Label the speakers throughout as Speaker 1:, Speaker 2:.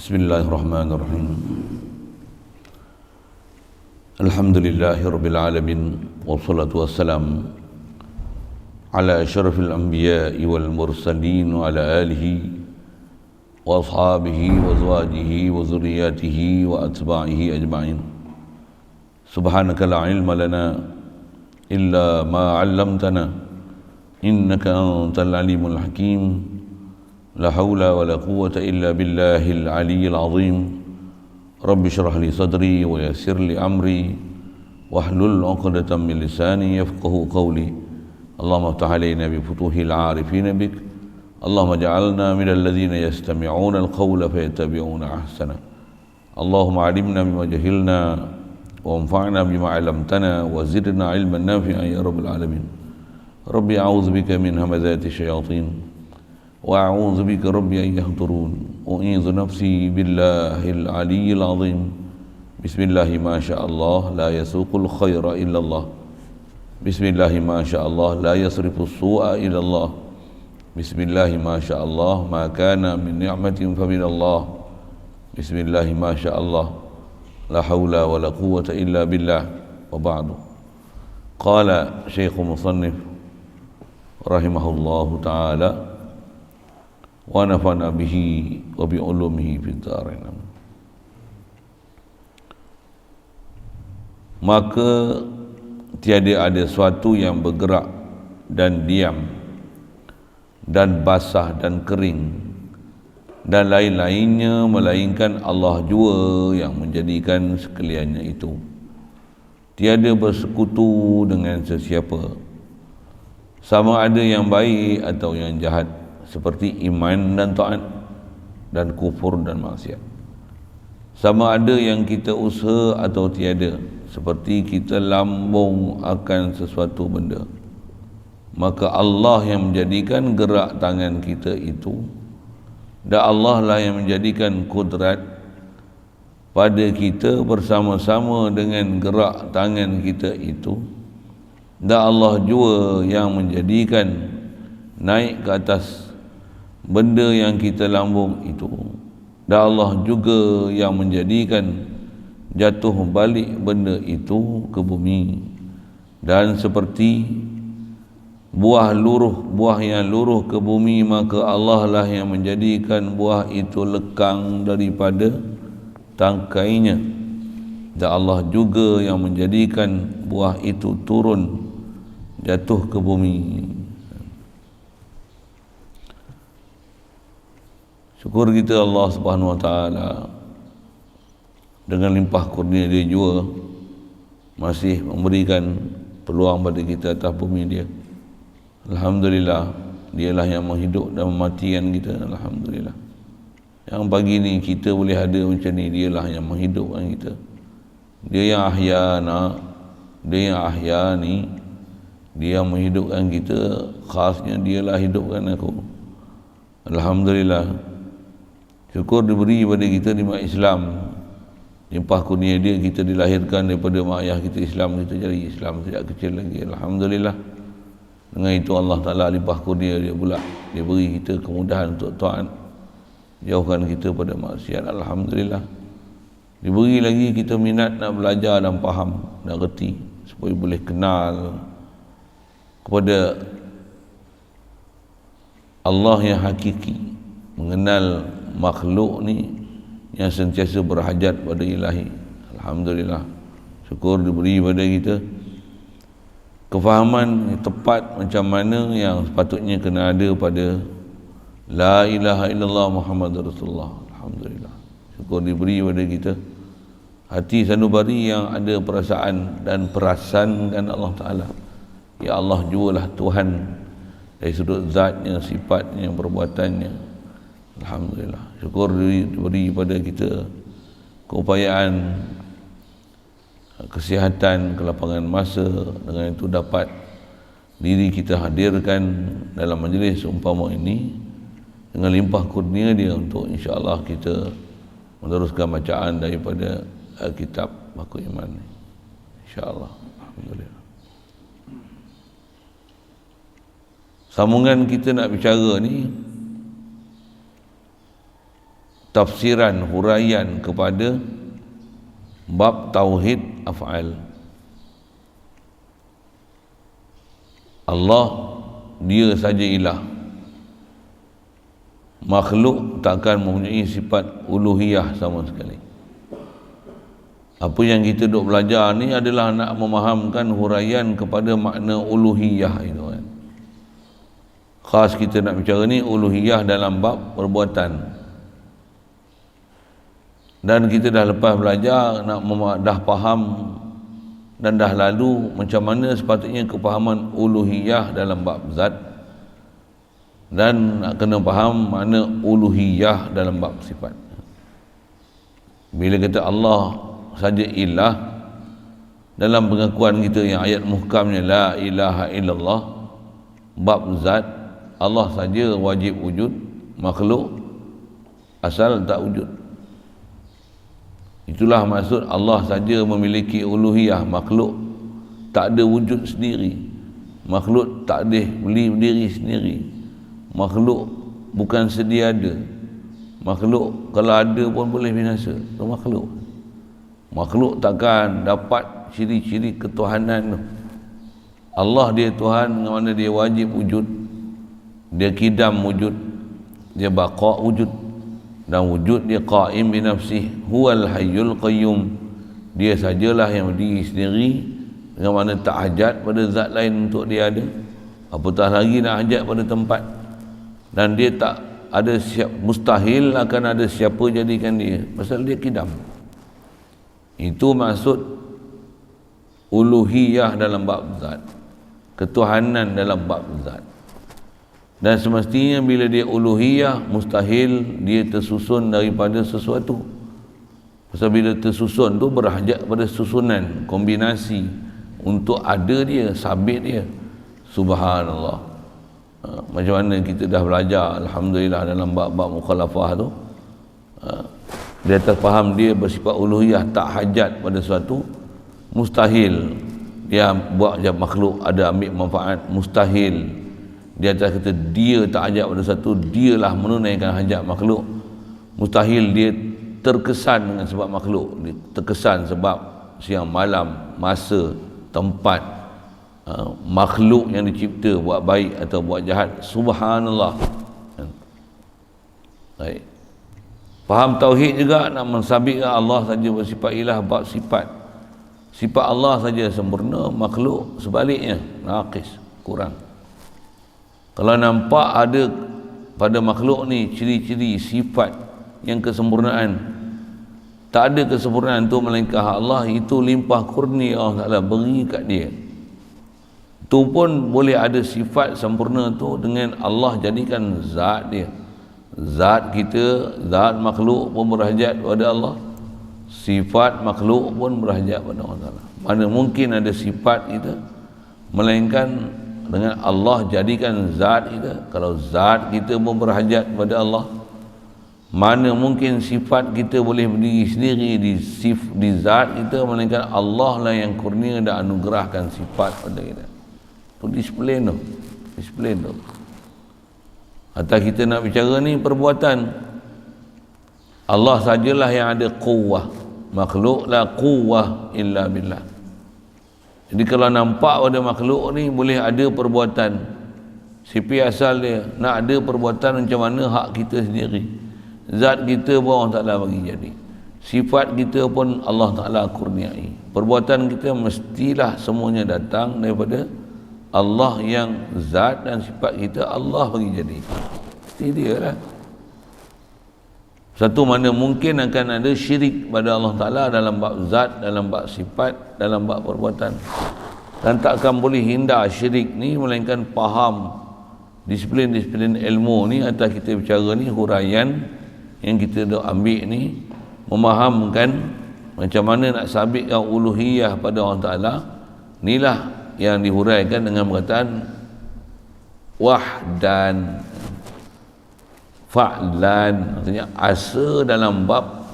Speaker 1: Bismillahirrahmanirrahim. Alhamdulillahirabbil alamin wassalatu wassalam ala asyrafil anbiya'i wal mursalin wa ala alihi wa ashabihi wa azwajihi wa dzurriyyatihi wa atba'ihi ajma'in. Subhanaka la ilma lana illa ma 'allamtana innaka antal alimul hakim. La haula wa la quwwata illa billahil aliyyil azim. Rabbi shrah li sadri wa yassir li amri wahlul 'uqdatam min lisani yafqahu qawli. Allahumma iftah 'alaina bi futuhil 'arifin bik. Allahumma ij'alna minal ladzina yastami'una al-qawla fayattabi'una ahsana. Allahumma 'allimna bima jahilna wa anfa'na bima 'allamtana wa zidna 'ilman nafi'an ya rabbal alamin. Rabbi a'udzu bika min hamazati syayatin wa a'udzu bika rabbi an yahdurun. U'idzu nafsi billahil aliyyil azim. Bismillahi ma sya'allah la yasuqul khaira illa Allah. Bismillahi ma sya'allah la yasrifus su'a illa Allah. Bismillahi ma sya'allah ma kana min ni'matin fa min Allah. Bismillahi ma sya'allah la haula wa la quwwata illa billah. Wa ba'du. Qala Syekhul Musannif rahimahullahu ta'ala wa nafa'na bihi wa bi ulumihi fid dharain. Maka tiada ada sesuatu yang bergerak dan diam dan basah dan kering dan lain-lainnya melainkan Allah jua yang menjadikan sekaliannya itu. Tiada bersekutu dengan sesiapa, sama ada yang baik atau yang jahat, seperti iman dan taat dan kufur dan maksiat. Sama ada yang kita usaha atau tiada, seperti kita lambung akan sesuatu benda. Maka Allah yang menjadikan gerak tangan kita itu, dan Allah lah yang menjadikan kudrat pada kita bersama-sama dengan gerak tangan kita itu. Dan Allah jua yang menjadikan naik ke atas benda yang kita lambung itu. Dan Allah juga yang menjadikan jatuh balik benda itu ke bumi. Dan seperti buah yang luruh ke bumi, maka Allah lah yang menjadikan buah itu lekang daripada tangkainya. Dan Allah juga yang menjadikan buah itu turun jatuh ke bumi. Syukur kita Allah Subhanahu wa taala, dengan limpah kurnia dia juga masih memberikan peluang pada kita atas bumi dia. Alhamdulillah, dialah yang menghidup dan mematikan kita. Alhamdulillah. Yang pagi ni kita boleh ada macam ni, dialah yang menghidupkan kita. Dia yang ahyana, dia yang ahyani, dia yang menghidupkan kita. Khasnya dialah hidupkan aku. Alhamdulillah. Syukur diberi kepada kita nikmat Islam. Limpah kurnia dia, kita dilahirkan daripada mak ayah kita Islam, kita jadi Islam sejak kecil lagi. Alhamdulillah. Dengan itu Allah Ta'ala limpah kurnia dia pula, dia beri kita kemudahan untuk taat, jauhkan kita pada maksiat. Alhamdulillah. Diberi lagi kita minat nak belajar dan faham, nak reti, supaya boleh kenal kepada Allah yang hakiki, mengenal makhluk ni yang sentiasa berhajat pada ilahi. Alhamdulillah. Syukur diberi pada kita kefahaman yang tepat macam mana yang sepatutnya kena ada pada La ilaha illallah Muhammadur Rasulullah. Alhamdulillah. Syukur diberi pada kita hati sanubari yang ada perasaan dan perasankan Allah Ta'ala. Ya Allah jualah Tuhan dari sudut zatnya, sifatnya, perbuatannya. Alhamdulillah. Syukur diberi pada kita keupayaan, kesihatan, kelapangan masa. Dengan itu dapat diri kita hadirkan dalam majlis umpama ini dengan limpah kurnia dia untuk insya-Allah kita meneruskan bacaan daripada kitab Baku Iman. Insya-Allah. Alhamdulillah. Sambungan kita nak bicara ni tafsiran, huraian kepada bab tauhid af'al. Allah dia saja ilah. Makhluk takkan mempunyai sifat uluhiyah sama sekali. Apa yang kita duk belajar ni adalah nak memahamkan huraian kepada makna uluhiyah itu kan. Khas kita nak bicara ni uluhiyah dalam bab perbuatan. Dan kita dah lepas belajar, dah faham dan dah lalu macam mana sepatutnya kepahaman uluhiyah dalam bab zat, dan nak kena faham makna uluhiyah dalam bab sifat. Bila kata Allah saja ilah, dalam pengakuan kita yang ayat muhkamnya la ilaha illallah, bab zat Allah saja wajib wujud, makhluk asal tak wujud. Itulah maksud Allah saja memiliki uluhiyah, makhluk tak ada wujud sendiri, makhluk tak ada berdiri sendiri, makhluk bukan sedia ada, makhluk kalau ada pun boleh binasa. Itu makhluk takkan dapat ciri-ciri ketuhanan tu. Allah dia Tuhan dengan mana dia wajib wujud, dia kidam wujud, dia baqa wujud, dan wujud dia qaim bi nafsih, huwal hayyul qayyum. Dia sajalah yang berdiri sendiri dengan mana tak hajat pada zat lain untuk dia ada, apatah lagi nak hajat pada tempat. Dan dia tak ada mustahil akan ada siapa jadikan dia, pasal dia kidam. Itu maksud uluhiyah dalam bab zat, ketuhanan dalam bab zat. Dan semestinya bila dia uluhiyah, mustahil dia tersusun daripada sesuatu. Pasal bila tersusun tu berhajat pada susunan, kombinasi untuk ada dia, sabit dia. Subhanallah. Macam mana kita dah belajar alhamdulillah dalam bab-bab mukhalafah tu, dia terfaham dia bersifat uluhiyah, tak hajat pada sesuatu. Mustahil dia buat je makhluk ada ambil manfaat, mustahil. Dia atas kata dia tak hajat pada satu, dialah menunaikan hajat makhluk. Mustahil dia terkesan dengan sebab makhluk, dia terkesan sebab siang malam, masa, tempat, makhluk yang dicipta buat baik atau buat jahat. Subhanallah. Baik. Faham tauhid juga nak mensabitkan Allah saja bersifat ilah, bab sifat. Sifat Allah saja sempurna, makhluk sebaliknya naqis, kurang. Kalau nampak ada pada makhluk ni ciri-ciri sifat yang kesempurnaan, tak ada kesempurnaan tu melainkan Allah, itu limpah kurnia Allah Ta'ala beri kat dia. Tu pun boleh ada sifat sempurna tu dengan Allah jadikan zat dia. Zat kita, zat makhluk pun berhajat pada Allah, sifat makhluk pun berhajat pada Allah Ta'ala. Mana mungkin ada sifat kita melainkan dengan Allah jadikan zat kita. Kalau zat kita pun berhajat pada Allah, mana mungkin sifat kita boleh berdiri sendiri di zat kita melainkan Allah lah yang kurnia dan anugerahkan sifat pada kita. Tu disiplin tu, atau kita nak bicara ni perbuatan, Allah sajalah yang ada quwwah, makhluk la quwwah illa billah. Jadi kalau nampak pada makhluk ni boleh ada perbuatan, sipi asal dia nak ada perbuatan macam mana hak kita sendiri. Zat kita pun Allah Ta'ala bagi jadi, sifat kita pun Allah Ta'ala kurniai. Perbuatan kita mestilah semuanya datang daripada Allah yang zat dan sifat kita Allah bagi jadi. Itu dia lah. Satu mana mungkin akan ada syirik pada Allah Ta'ala dalam bab zat, dalam bab sifat, dalam bab perbuatan. Dan takkan boleh hindar syirik ni melainkan faham disiplin-disiplin ilmu ni. Atas kita bicara ni huraian yang kita dah ambil ni, memahamkan macam mana nak sabitkan uluhiyah pada Allah Ta'ala. Inilah yang dihuraikan dengan perkataan wahdan, fa'lan, artinya asa dalam bab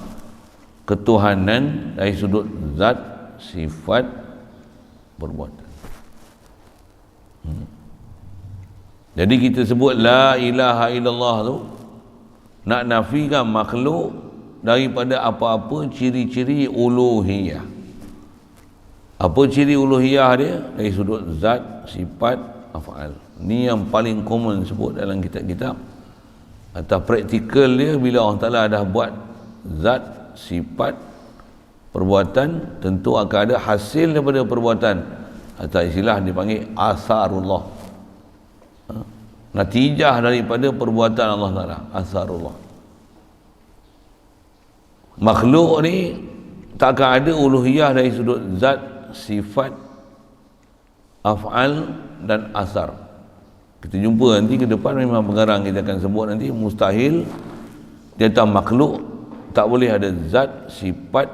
Speaker 1: ketuhanan dari sudut zat, sifat, perbuatan. Jadi kita sebut la ilaha illallah tu, nak nafikan makhluk daripada apa-apa ciri-ciri uluhiyah. Apa ciri uluhiyah dia? Dari sudut zat, sifat, af'al. Ni yang paling common sebut dalam kitab-kitab. Atau praktikal dia, bila Allah Ta'ala dah buat zat, sifat, perbuatan, tentu akan ada hasil daripada perbuatan. Atau istilah dipanggil asarullah. Natijah daripada perbuatan Allah Ta'ala, asarullah. Makhluk ni takkan ada uluhiyah dari sudut zat, sifat, af'al dan asar. Kita jumpa nanti ke depan, memang pengarang kita akan sebut nanti, mustahil dia tak makhluk tak boleh ada zat, sifat,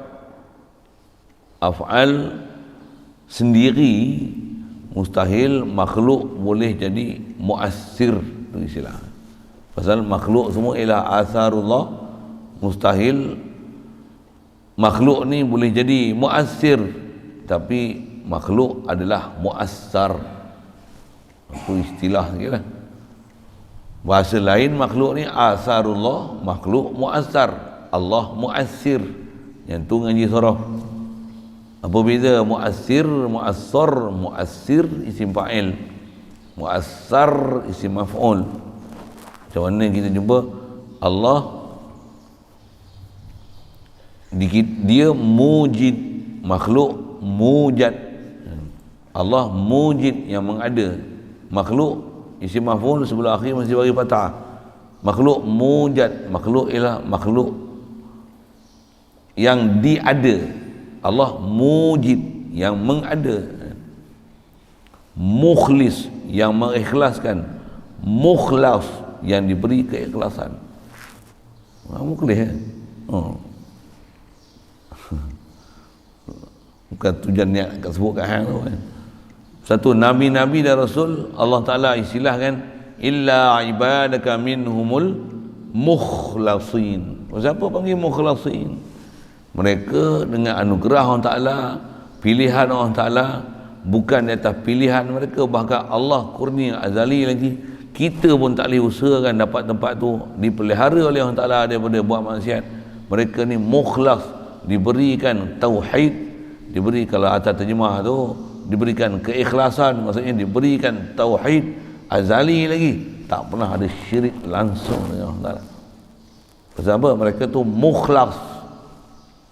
Speaker 1: af'al sendiri. Mustahil makhluk boleh jadi muassir, tu istilah. Pasal makhluk semua ialah asarullah. Mustahil makhluk ni boleh jadi muassir, tapi makhluk adalah muassar. Itu istilah sikit lah. Bahasa lain makhluk ni asarullah, makhluk muassar, Allah muassir. Yang tu ngaji surah. Apa beza muassir, muassar? Muassir isim fa'il, muassar isim maf'ul. Macam mana kita jumpa Allah, dia mujid, makhluk mujad. Allah mujid, yang mengada. Makhluk isim maf'ul sebelah akhir mesti bagi fathah. Makhluk mujad, makhluk ialah makhluk yang diada. Allah mujid, yang mengada. Mukhlis, yang mengikhlaskan. Mukhlas, yang diberi keikhlasan. Mukhlis bukan tujuan niat kat sebut kat hang tu kan. Satu, nabi-nabi dan rasul Allah Ta'ala istilahkan illa ibadaka minhumul mukhlasin. Siapa panggil mukhlasin? Mereka dengan anugerah Allah Ta'ala, pilihan Allah Ta'ala, bukan di atas pilihan mereka, bahkan Allah kurnia azali lagi. Kita pun tak boleh usahakan dapat tempat tu, dipelihara oleh Allah Ta'ala daripada buat maksiat. Mereka ni mukhlas, diberikan tauhid, diberi, kalau atas terjemah tu, diberikan keikhlasan, maksudnya diberikan tauhid azali lagi, tak pernah ada syirik langsung dengan Allah Ta'ala. Pasal apa? Mereka tu mukhlas.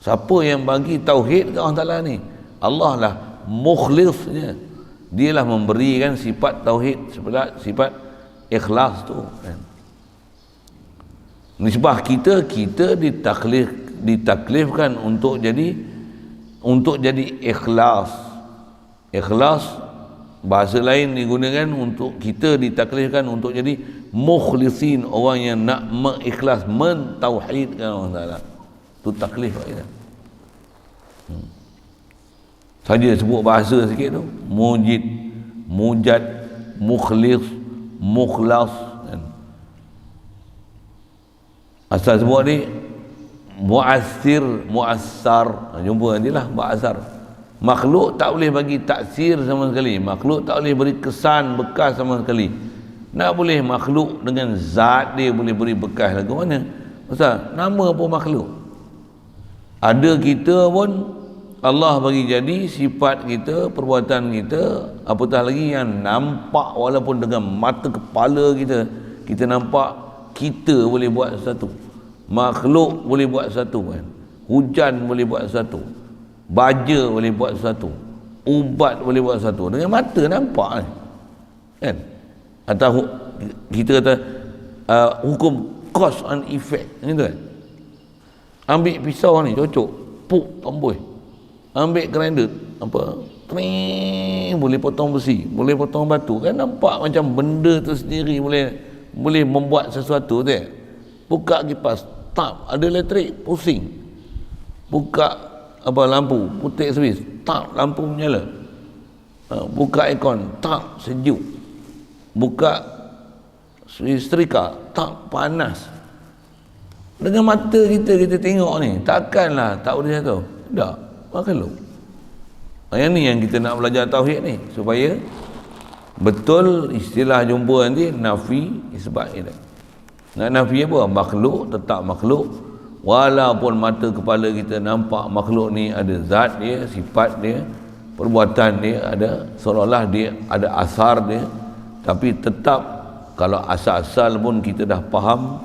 Speaker 1: Siapa yang bagi tauhid ke Allah Ta'ala ni? Allah lah mukhlisnya. Dia lah memberikan sifat tauhid, sifat ikhlas tu kan. Nisbah kita ditaklifkan untuk jadi ikhlas. Ikhlas bahasa lain digunakan untuk kita ditaklifkan untuk jadi mukhlisin, orang yang nak mengikhlas, mentauhidkan Allah Ta'ala. Itu taklif kita. Saja sebut bahasa sikit tu, mujid, mujad, mukhlis, mukhlas kan. Asal sebut ni muassir, muassar. Jumpa nantilah muassar. Makhluk tak boleh bagi taksir sama sekali. Makhluk tak boleh beri kesan, bekas sama sekali. Nak boleh makhluk dengan zat dia boleh beri bekas lagu mana? Pasal nama pun makhluk. Ada kita pun Allah bagi jadi sifat kita, perbuatan kita, apatah lagi yang nampak walaupun dengan mata kepala kita. Kita nampak kita boleh buat sesuatu. Makhluk boleh buat sesuatu kan. Hujan boleh buat sesuatu. Baja boleh buat sesuatu. Ubat boleh buat sesuatu. Dengan mata nampak kan. Atau kita kata hukum cause and effect gitu kan. Ambil pisau ni cocok, puk tomboi. Ambil grinder apa, boleh potong besi, boleh potong batu kan, nampak macam benda tu sendiri boleh membuat sesuatu tu. Buka kipas, tap, ada elektrik, pusing. Buka apa lampu, putik servis, tap, lampu menyala. Buka aircon, tap, sejuk. Buka setrika, tap, panas. Dengan mata kita tengok ni, takkanlah tak boleh satu. Tak, makhluk. Yang ni yang kita nak belajar tauhid ni, supaya betul istilah jumpa nanti nafi isbat ini. Nak nafi apa? Makhluk tetap makhluk, walaupun mata kepala kita nampak makhluk ni ada zat dia, sifat dia, perbuatan dia ada, seolah-olah dia ada asar dia, tapi tetap kalau asal-asal pun kita dah faham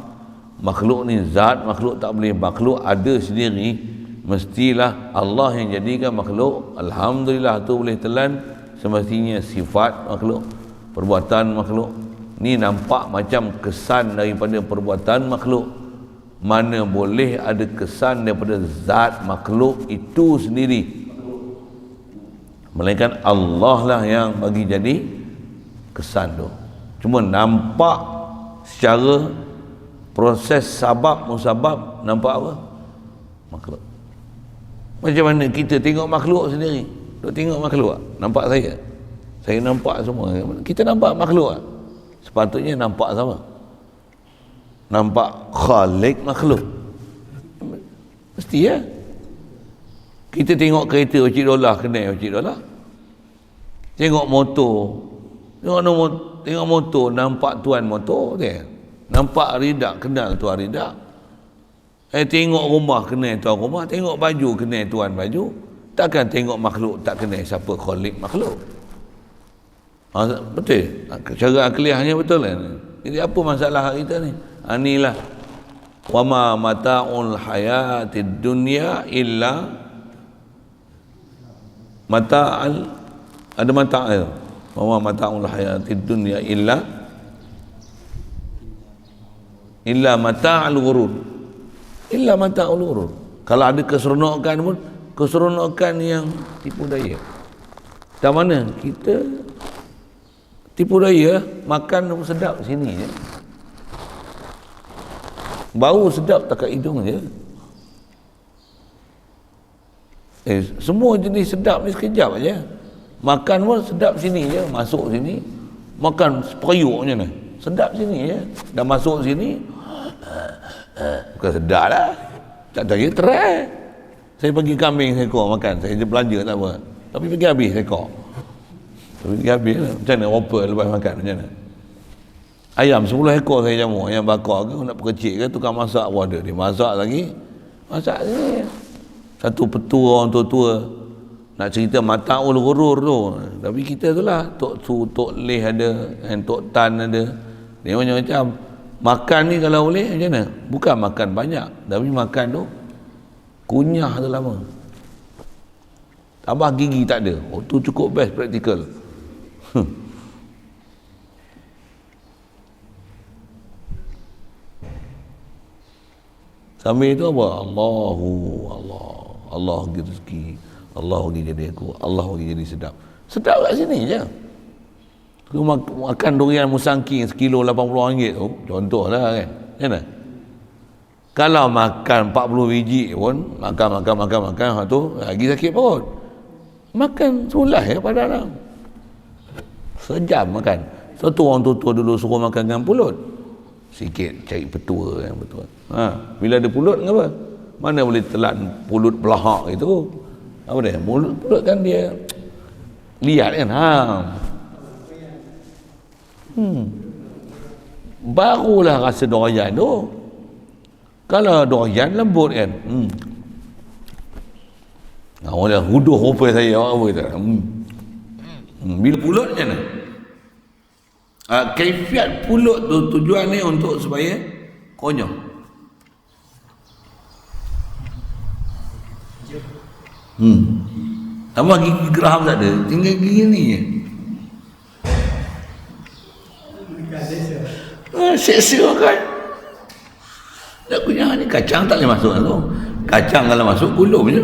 Speaker 1: makhluk ni zat, makhluk tak boleh, makhluk ada sendiri, mestilah Allah yang jadikan makhluk. Alhamdulillah tu boleh telan, semestinya sifat makhluk, perbuatan makhluk ni nampak macam kesan daripada perbuatan makhluk, mana boleh ada kesan daripada zat makhluk itu sendiri, melainkan Allah lah yang bagi jadi kesan tu. Cuma nampak secara proses sabab musabab, nampak apa? Makhluk. Macam mana kita tengok makhluk sendiri? Duk tengok makhluk, nampak saya nampak semua, kita nampak makhluk. Sepatutnya nampak sama, nampak khalik makhluk, mesti ya. Kita tengok kereta $1 kena $1, tengok motor, tengok motor, nampak tuan motor dia, nampak ridak, kenal tuan ridak. Tengok rumah, kenal tuan rumah, tengok baju, kenal tuan baju. Takkan tengok makhluk tak kenal siapa khalik makhluk. Betul? Cara akliahnya betul kan? Jadi apa masalah kita ni? Inilah wama mata'ul hayatid dunya illa mata'al, ada mata'al, wama mata'ul hayatid dunya illa mata'al ghurur, illa mata'ul ghurur. Kalau ada keseronokan pun keseronokan yang tipu daya. Tak mana kita tipu daya, makan sedap sini je, bau sedap tak kat hidung je. Semua jenis sedap ni sekejap aja. Makan pun sedap sini je, masuk sini, makan seperiuknya ni, sedap sini je, dah masuk sini, bukan sedap lah, tak tahu try. Saya pergi kambing seekor makan, saya belanja tak apa, tapi pergi habis seekor. Pergi habis lah. Macam mana oper lepas makan, macam mana? Ayam 10 ekor saya jamu, ayam bakar ke, nak perkecil ke, tukang masak pun ada, dia masak lagi, masak sini. Satu petua orang tua-tua nak cerita mata'ul ghurur tu, tapi kita tu lah, Tok Su, Tok Leh ada, Tok Tan ada, dia macam-macam. Makan ni kalau boleh macam mana? Bukan makan banyak, tapi makan tu kunyah tu lama, tambah gigi tak ada. Oh tu cukup best praktikal. Sambil itu apa? Allah bagi rezeki, Allah bagi jadi aku, Allah bagi jadi sedap. Sedap kat sini je. Kau makan durian musangking sekilo RM80 tu, contohlah kan. Kan? Kalau makan 40 biji pun, makan tu lagi sakit perut. Makan sulai ya pada dalam. Sejam makan. Satu orang tua dulu suruh makan dengan pulut. Sikit cari petua yang betul. Bila ada pulut apa? Mana boleh telan pulut belahak itu? Apa dia? Pulut kan dia lihat kan. Barulah rasa durian tu. Kalau durian lembut kan. Orang dah huduh rupa saya apa kata. Bila pulut macam mana? Kaifiat pulut tu tujuan ni untuk supaya konyol. Tambah gigi geram tak ada, tinggal gigi ni je. Sia-sia kan. Tak kunyah ni, kacang tak boleh masuk tu. Kacang kalau masuk gulung je.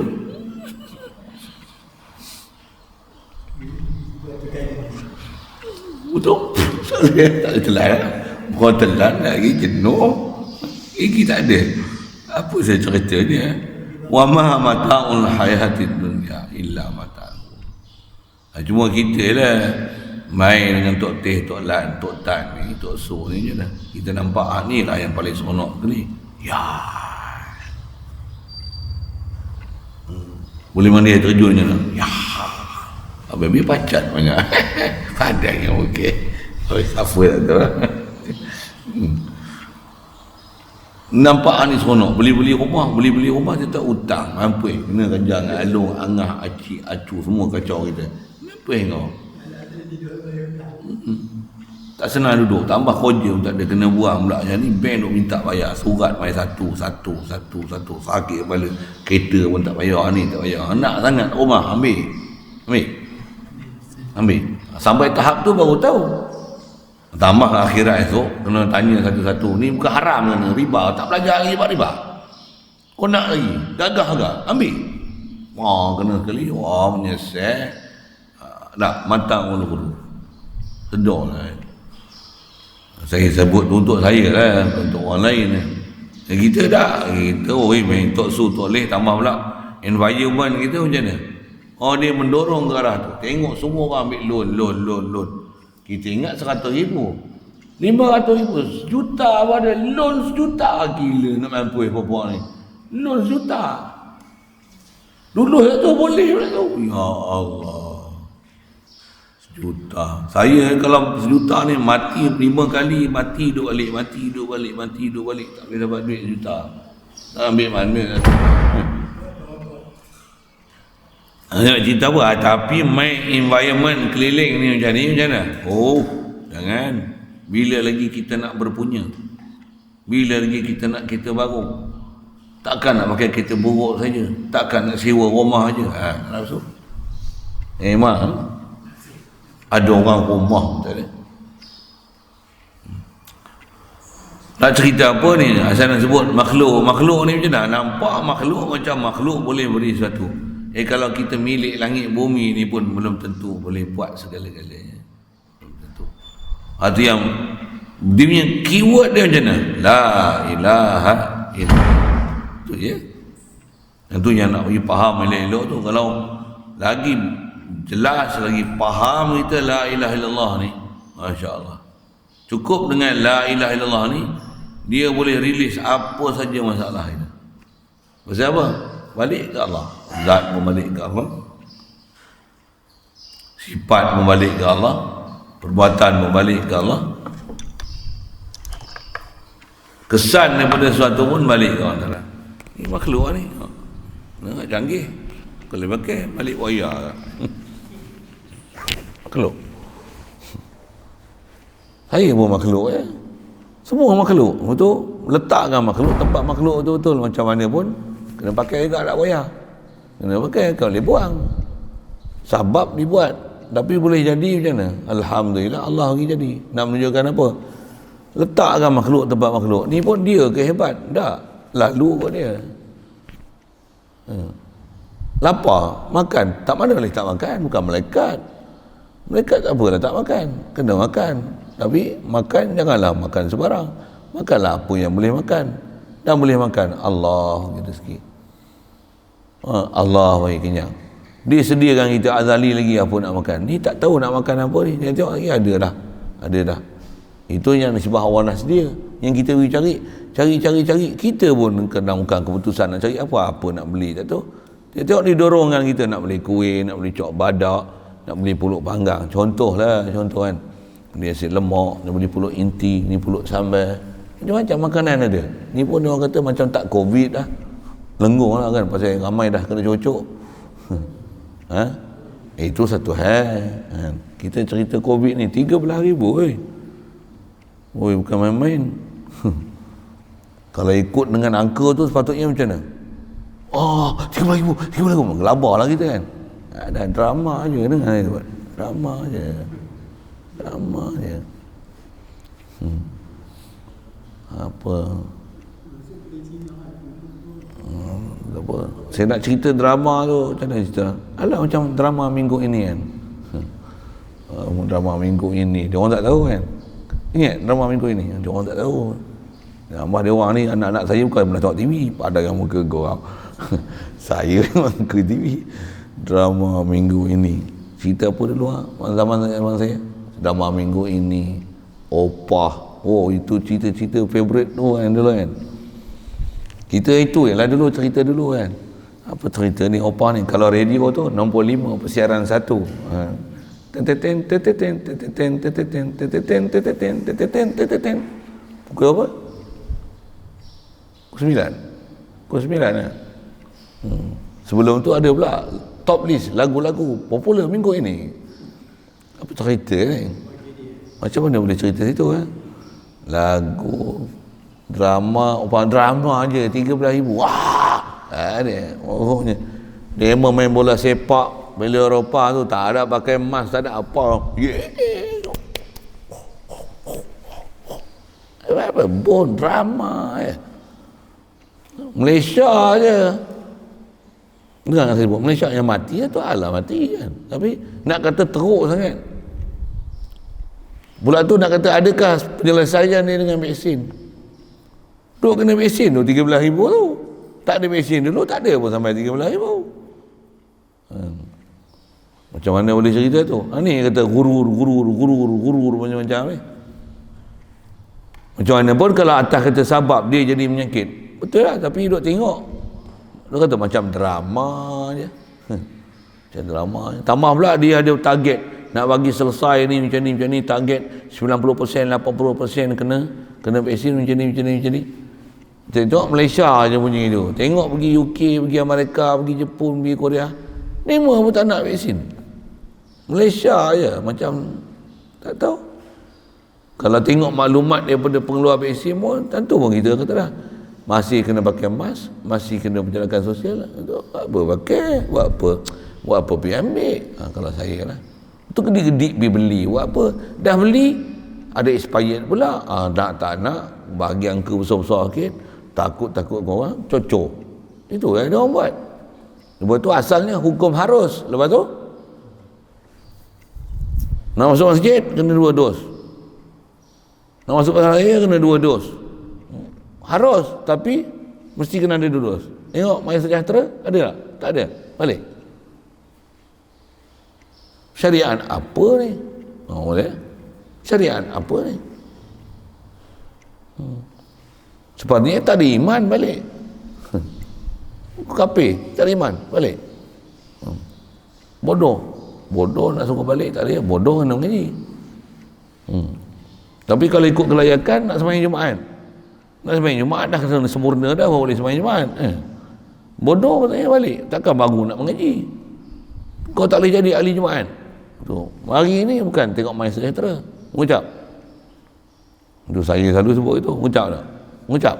Speaker 1: Betul? Tak boleh telan. Bukan telan lagi, jenuh. Gigi tak ada. Apa saya cerita ni? Wa ma mata'ul hayatid dunya illa mata'ul. Cuma kita lah main dengan Tok Teh, Tok Lan, Tok Tan ni, Tok Su ni je lah. Kita nampak ni lah yang paling seronok ke ni. Ya. Boleh mandi air terjun je lah. Ya. Habis pacat banyak. Padang yang okey. Oh, siapa tak tahu. Nampak ni seronok, beli beli rumah dia tak hutang, mampu kena kerja dengan alung, angah, acik, acu semua kacau kita. Mampu kau. Tak senang duduk, tambah kerja pun tak ada, kena buang pula. Yang ni bank duk minta bayar, surat bayar satu, sakit kepala. Kereta pun tak bayar, ni tak bayar. Nak sangat rumah, ambil. Sampai tahap tu baru tahu. Tambah akhirat esok, kena tanya satu-satu. Ni bukan haram kena, riba. Tak belajar lagi riba. Kau nak lagi, gagah agak, ambil. Wah, kena sekali, wah menyesal. Nak matang dulu. Sedar lah. Saya sebut untuk saya lah, untuk orang lain lah. Kita tak, kita main Tok Su, Tok Leh, tambah pula environment kita macam mana? Oh, dia mendorong ke arah tu. Tengok semua orang ambil loan. Kita ingat 100,000, 500,000, sejuta apa ada, loan sejuta, gila nak mampu perempuan ni. Loan sejuta. Dulu tu boleh pula tu. Ya Allah. Sejuta. Saya kalau sejuta ni mati 5 kali, mati duduk balik. Tak boleh dapat duit sejuta. Nak ambil mana? Nak cerita apa? Tapi main environment keliling ni macam mana? Oh, jangan. Bila lagi kita nak berpunya? Bila lagi kita nak kereta baru? Takkan nak pakai kereta buruk saja. Takkan nak sewa rumah saja. Langsung. Mak. Ada orang rumah tak ada. Nak cerita apa ni? Asal nak sebut makhluk ni macam mana? Nampak makhluk macam makhluk boleh beri sesuatu. Kalau kita milik langit bumi ni pun belum tentu boleh buat segala-galanya. Belum tentu. Itu yang dia punya keyword dia macam mana? La ilaha illallah. Itu je. Itu yang nak bagi faham elok-elok tu. Kalau lagi jelas, lagi faham kita la ilaha illallah ni, masya-Allah. Cukup dengan la ilaha illallah ni, dia boleh rilis apa saja masalah kita. Pasal apa? Balik ke Allah. Zat membalik ke Allah. Sifat membalik ke Allah. Perbuatan membalik ke Allah. Kesan daripada sesuatu pun balik ke Allah. Ini makhluk ni. Canggih. Kalau pakai balik wayar. Makhluk. Saya pun makhluk ya. Semua makhluk. Betul. Letakkan makhluk, tempat makhluk betul-betul macam mana pun kena pakai juga tak wayar. Kena pakai, kau boleh buang. Sebab dibuat. Tapi boleh jadi macam mana? Alhamdulillah Allah bagi jadi. Nak menunjukkan apa? Letakkan makhluk tempat makhluk. Ni pun dia ke hebat? Tak. Lalu kot dia. Lapar, makan. Tak mana boleh tak makan? Bukan malaikat. Malaikat tak apalah tak makan. Kena makan. Tapi makan janganlah makan sebarang. Makanlah apa yang boleh makan. Dan boleh makan. Allah bagi rezeki. Allah bagi kenyang. Dia sediakan kita azali lagi apa nak makan. Ni tak tahu nak makan apa ni. Dia tengok lagi ada dah. Itu yang nasibah hawa nafs dia. Yang kita pergi cari. Kita pun kena bukan keputusan nak cari apa nak beli, tak tahu. Dia tengok ni dorongan kita nak beli kuih, nak beli cok badak, nak beli pulut panggang. Contoh kan. Beli nasi lemak, nak beli pulut inti, ni pulut sambal. Macam-macam makanan ada. Ni pun orang kata macam tak COVID dah. Lengur lah kan, pasal ramai dah kena cocok. Itu satu hal. Kita cerita COVID ni 13,000 bukan main-main. Kalau ikut dengan angka tu sepatutnya macam mana? 13,000 gelabah lah kita kan. Ada drama je dengar dia buat. Drama je. Apa? Saya nak cerita drama tu, macam mana cerita? Alah macam drama minggu ini kan. Drama minggu ini, dia orang tak tahu kan. Ingat drama minggu ini, dia orang tak tahu. Abah dia orang ni, anak-anak saya bukan pernah tengok TV, padahal muka korang. Saya memang ke TV. Drama minggu ini. Cerita apa dulu zaman saya? Drama minggu ini. Opah. Oh, itu cerita-cerita favourite tu kan dulu kan. Kita itu ialah dulu cerita dulu kan. Apa cerita ni Opah ni? Kalau radio tu nombor 5 persiaran 1. Pukul apa? Pukul 9 lah. Sebelum tu ada pula top list lagu-lagu popular minggu ini. Apa cerita ni? Macam mana boleh cerita situ lagu drama je 13,000. Wah, ada orangnya dia main bola sepak bila Eropah tu tak ada pakai mask, tak ada apa. Apa drama Malaysia je. Dengar saya sebut Malaysia yang mati tu alah mati kan. Tapi nak kata teruk sangat. Pula tu nak kata adakah penyelesaian ni dengan vaksin? Duk kena vaksin tu 13,000 tu. Tak ada vaksin dulu tak ada pun sampai 13,000. Macam mana boleh cerita tu? Ni kata guru macam-macam ni. Macam mana pun kalau atas kata sabab dia jadi menyakit. Betul lah, tapi duk tengok. Dia kata macam drama je. Macam drama je. Tambah pula dia ada target nak bagi selesai ni macam ni target 90% 80% kena vaksin macam ni. Tengok Malaysia je punya itu. Tengok pergi UK, pergi Amerika, pergi Jepun, pergi Korea. Ni pun tak nak vaksin. Malaysia je macam tak tahu. Kalau tengok maklumat daripada pengeluar vaksin pun tentu pun kita kata dah masih kena pakai mask, masih kena penjarakan sosial. Apa pakai, buat apa pergi ambil. Kalau saya lah tu gedik-gedik pergi beli, buat apa dah beli ada expired pula. Tak nak bagi angka besar-besar sikit, takut korang cocok. Itu yang dia orang buat. Lepas tu asalnya hukum harus, lepas tu nak masuk masjid kena 2 dos, nak masuk pasar raya kena 2 dos. Harus, tapi mesti kena ada 2 dos. Tengok Maya Sejahtera ada tak? Tak ada. Balik. Syariat apa ni? Boleh? Syariat apa ni? Sepatutnya tak ada iman balik. Kafir, tak ada iman balik. Bodoh nak suruh balik tak ada. Bodoh kena mengaji. Tapi kalau ikut kelayakan nak sembahyang Jumaat. Nak sembahyang Jumaat dah kena sempurna dah baru boleh sembahyang Jumaat. Bodoh katanya balik. Takkan baru nak mengaji. Kau tak boleh jadi ahli Jumaat. Tu. Hari ni bukan tengok Maya Sejahtera. Mengucap. Itu saya selalu sebut itu. Mengucap tak? Mengucap.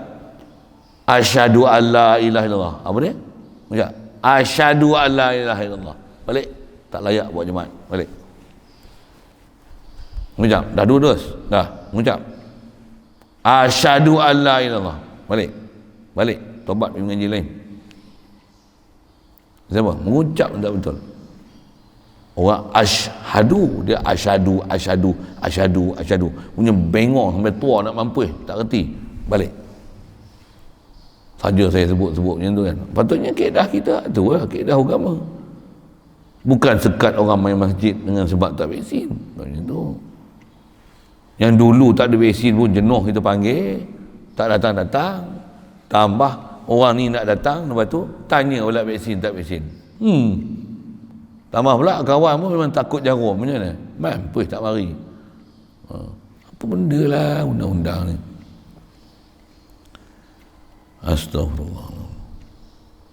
Speaker 1: Asyhadu an la ilaha illallah. Apa dia? Mengucap. Asyhadu an la ilaha illallah. Balik. Tak layak buat Jumaat. Balik. Mengucap. Dah 2 dos. Dah. Mengucap. Asyhadu an la ilallah. Balik. Tobat pergi mengaji lain. Siapa? Mengucap tak betul. Orang asyhadu, dia asyhadu. Punya bengong sampai tua nak mampus, tak reti. Balik. Saja saya sebut macam tu kan. Patutnya kaedah kita tu lah, kaedah agama. Bukan sekat orang main masjid dengan sebab tak vaksin. Macam tu. Yang dulu tak ada vaksin pun jenuh kita panggil, tak datang. Tambah orang ni nak datang, lepas tu tanya pula vaksin tak vaksin. Tambah pula kawan pun memang takut jarum. Macam mana? Mampus tak mari. Apa benda lah undang-undang ni. Astagfirullah.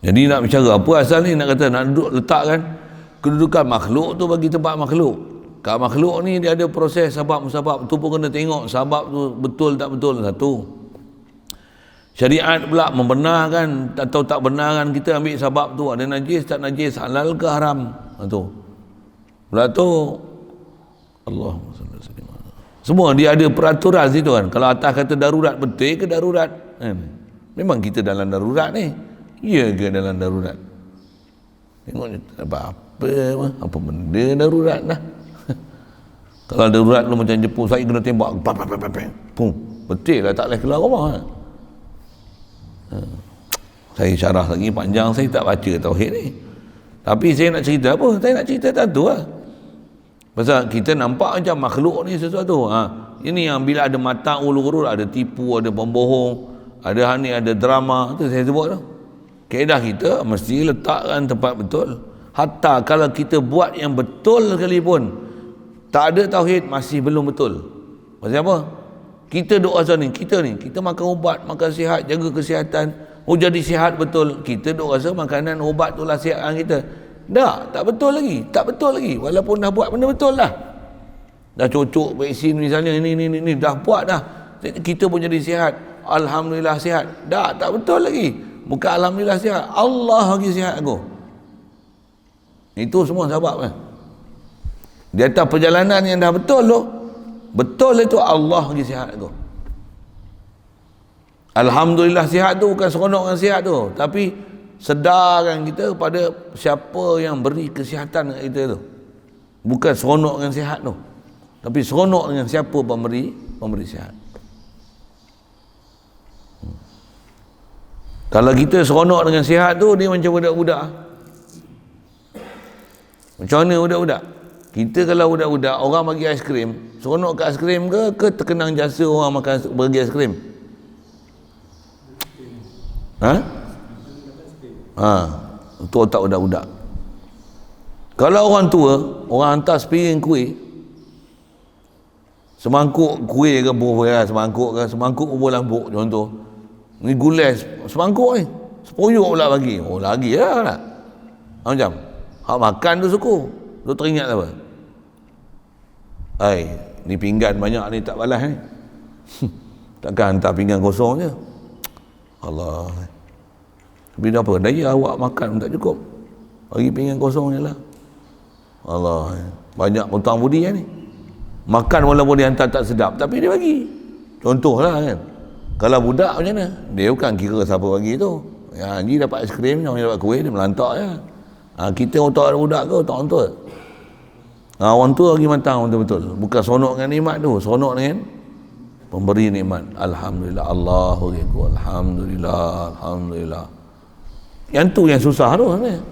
Speaker 1: Jadi nak bicara apa asal ni? Nak kata nak duduk letakkan kedudukan makhluk tu bagi tempat makhluk. Kat makhluk ni dia ada proses sabab-musabab. Tu pun kena tengok sabab tu betul tak betul. Satu. Syariat pula membenarkan atau tak benarkan kita ambil sabab tu. Ada najis tak najis, halal ke haram. Tu. Pula tu Allahumma salli alaihi wasallam. Semua dia ada peraturan situ kan. Kalau atas kata darurat, betul ke darurat? Memang kita dalam darurat ni. Ya ke dalam darurat? Tengok ni apa benda darurat dah. Kalau darurat lu macam Jepun, saya kena tembak, pum, betul lah tak boleh keluar rumah. Saya syarah lagi panjang, saya tak baca tauhid ni. Tapi saya nak cerita apa? Saya nak cerita tentu lah. Pasal kita nampak macam makhluk ni sesuatu. Ini yang bila ada mata ulur-ulur, ada tipu, ada pembohong, ada ni, ada drama, tu saya sebut tu. Kaedah kita mesti letakkan tempat betul. Hatta kalau kita buat yang betul sekalipun, tak ada tauhid, masih belum betul. Pasal apa? Kita duk rasa ni, kita makan ubat, makan sihat, jaga kesihatan, jadi sihat betul. Kita duk rasa makanan ubat tu lah sihatkan kita. Tak betul lagi. Walaupun dah buat benda betul dah. Dah cocok vaksin misalnya, ni dah buat dah. Kita pun jadi sihat. Alhamdulillah sihat. Tak betul lagi. Bukan alhamdulillah sihat. Allah lagi sihat aku. Itu semua sebab kan. Di atas perjalanan yang dah betul tu, betul itu Allah lagi sihat aku. Alhamdulillah sihat tu bukan seronok dengan sihat tu, tapi sedarkan kita pada siapa yang beri kesihatan kat kita tu. Bukan seronok dengan sihat tu, tapi seronok dengan siapa pemberi sihat. Kalau kita seronok dengan sihat tu, dia macam budak-budak. Macam mana budak-budak? Kita kalau budak-budak, orang bagi aiskrim, seronok kat aiskrim ke terkenang jasa orang makan bagi aiskrim? Itu otak budak-budak. Kalau orang tua, orang hantar sepiring kuih, semangkuk kuih ke buah, semangkuk bubur lambuk contoh, ni gules semangkuk ni, sepuyuk pula bagi. Lagi lah tak? Macam hak makan tu suku tu teringat apa? Ni pinggan banyak ni tak balas ni. Takkan hantar pinggan kosong je. Allah. Tapi dah apa? Daya awak makan pun tak cukup. Bagi pinggan kosong je lah. Allah. Banyak hutang budi ni. Makan walaupun dia hantar tak sedap, tapi dia bagi. Contohlah kan. Kalau budak macam mana? Dia bukan kira siapa bagi tu. Dia dapat aiskrim, dia dapat kuih, dia melantak je. Kita otak budak ke otak orang tua? Orang tua lagi matang betul-betul. Bukan seronok dengan nikmat tu, seronok dengan pemberi nikmat. Alhamdulillah, Allahu Akbar, Alhamdulillah. Yang tu yang susah tu sebenarnya.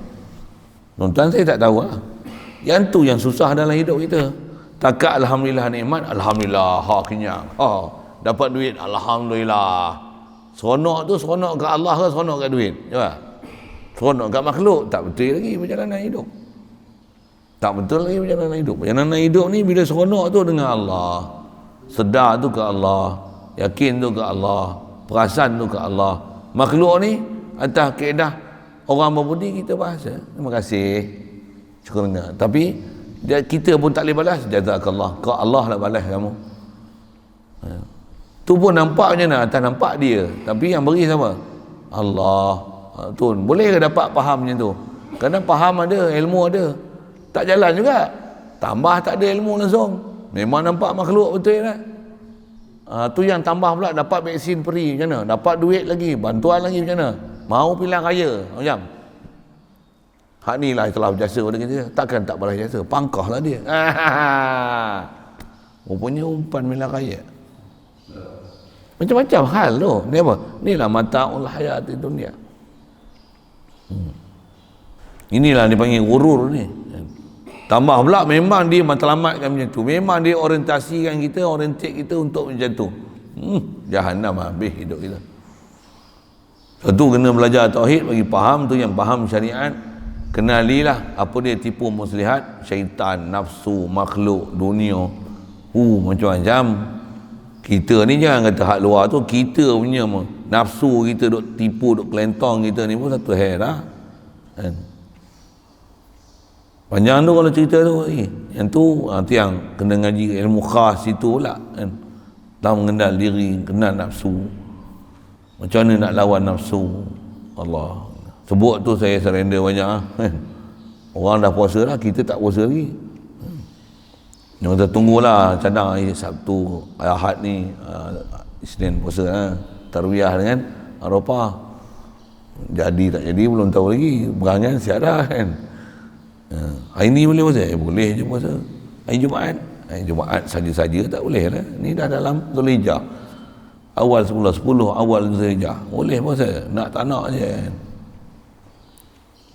Speaker 1: Tuan-tuan saya tak tahu lah. Yang tu yang susah dalam hidup kita. Takat Alhamdulillah nikmat, Alhamdulillah, kenyang. Dapat duit, Alhamdulillah. Seronok tu seronok ke Allah ke seronok ke duit? Coba. Seronok kat makhluk, tak betul lagi perjalanan hidup. Tak betul lagi perjalanan hidup. Perjalanan hidup ni bila seronok tu dengan Allah, sedar tu ke Allah, yakin tu ke Allah, perasan tu ke Allah. Makhluk ni atas kaedah orang berbudi kita bahasa, terima kasih, syukur dengar. Tapi kita pun tak boleh balas, jazakallah, kau Allah lah balas kamu. Tu pun nampak macam mana? Tak nampak dia, tapi yang beri siapa? Allah. Tu boleh ke dapat faham macam tu? Kadang faham ada, ilmu ada, tak jalan juga. Tambah tak ada ilmu langsung, memang nampak makhluk betul kan? Tu yang tambah pula dapat vaksin free macam mana? Dapat duit lagi, bantuan lagi macam mana? Mau pilihan raya macam hak ni lah telah berjasa pada kita, takkan tak balas jasa, pangkah lah dia. Rupanya umpan pilihan raya. Macam-macam hal tu. Ni apa? Ni lah mata'ul hayati dunia. Inilah dipanggil gurur ni. Tambah pula memang dia matlamatkan macam tu. Memang dia orientasikan kita, orientate kita untuk macam tu. Jahannam habis hidup kita. Satu kena belajar tauhid bagi faham tu, yang faham syariat. Kenalilah apa dia tipu muslihat, syaitan, nafsu, makhluk, dunia. Macam-macam. Kita ni jangan kata hak luar tu, kita punya nafsu kita duk tipu, duk kelentong kita ni pun satu hal dah. Kan? Panjang tu kalau cerita tu. Yang tu yang kena ngaji ilmu khas itu pula kan. Tahu mengenal diri, kenal nafsu. Macam mana nak lawan nafsu. Allah. Sebut tu saya surrender banyak kan. Orang dah puasa dah, kita tak puasa lagi. Yang kita tunggulah cadang hari Sabtu, Ahad ni, Isnin puasa Tarwiyah dengan Arafah. Jadi tak jadi belum tahu lagi. Berangan siap dah kan. Hari ni boleh puasa? Boleh je puasa. Hari Jumaat saja-saja tak boleh lah. Ni dah dalam Zulhijjah. Awal 10 awal Zulhijjah. Boleh puasa. Nak tak nak je kan.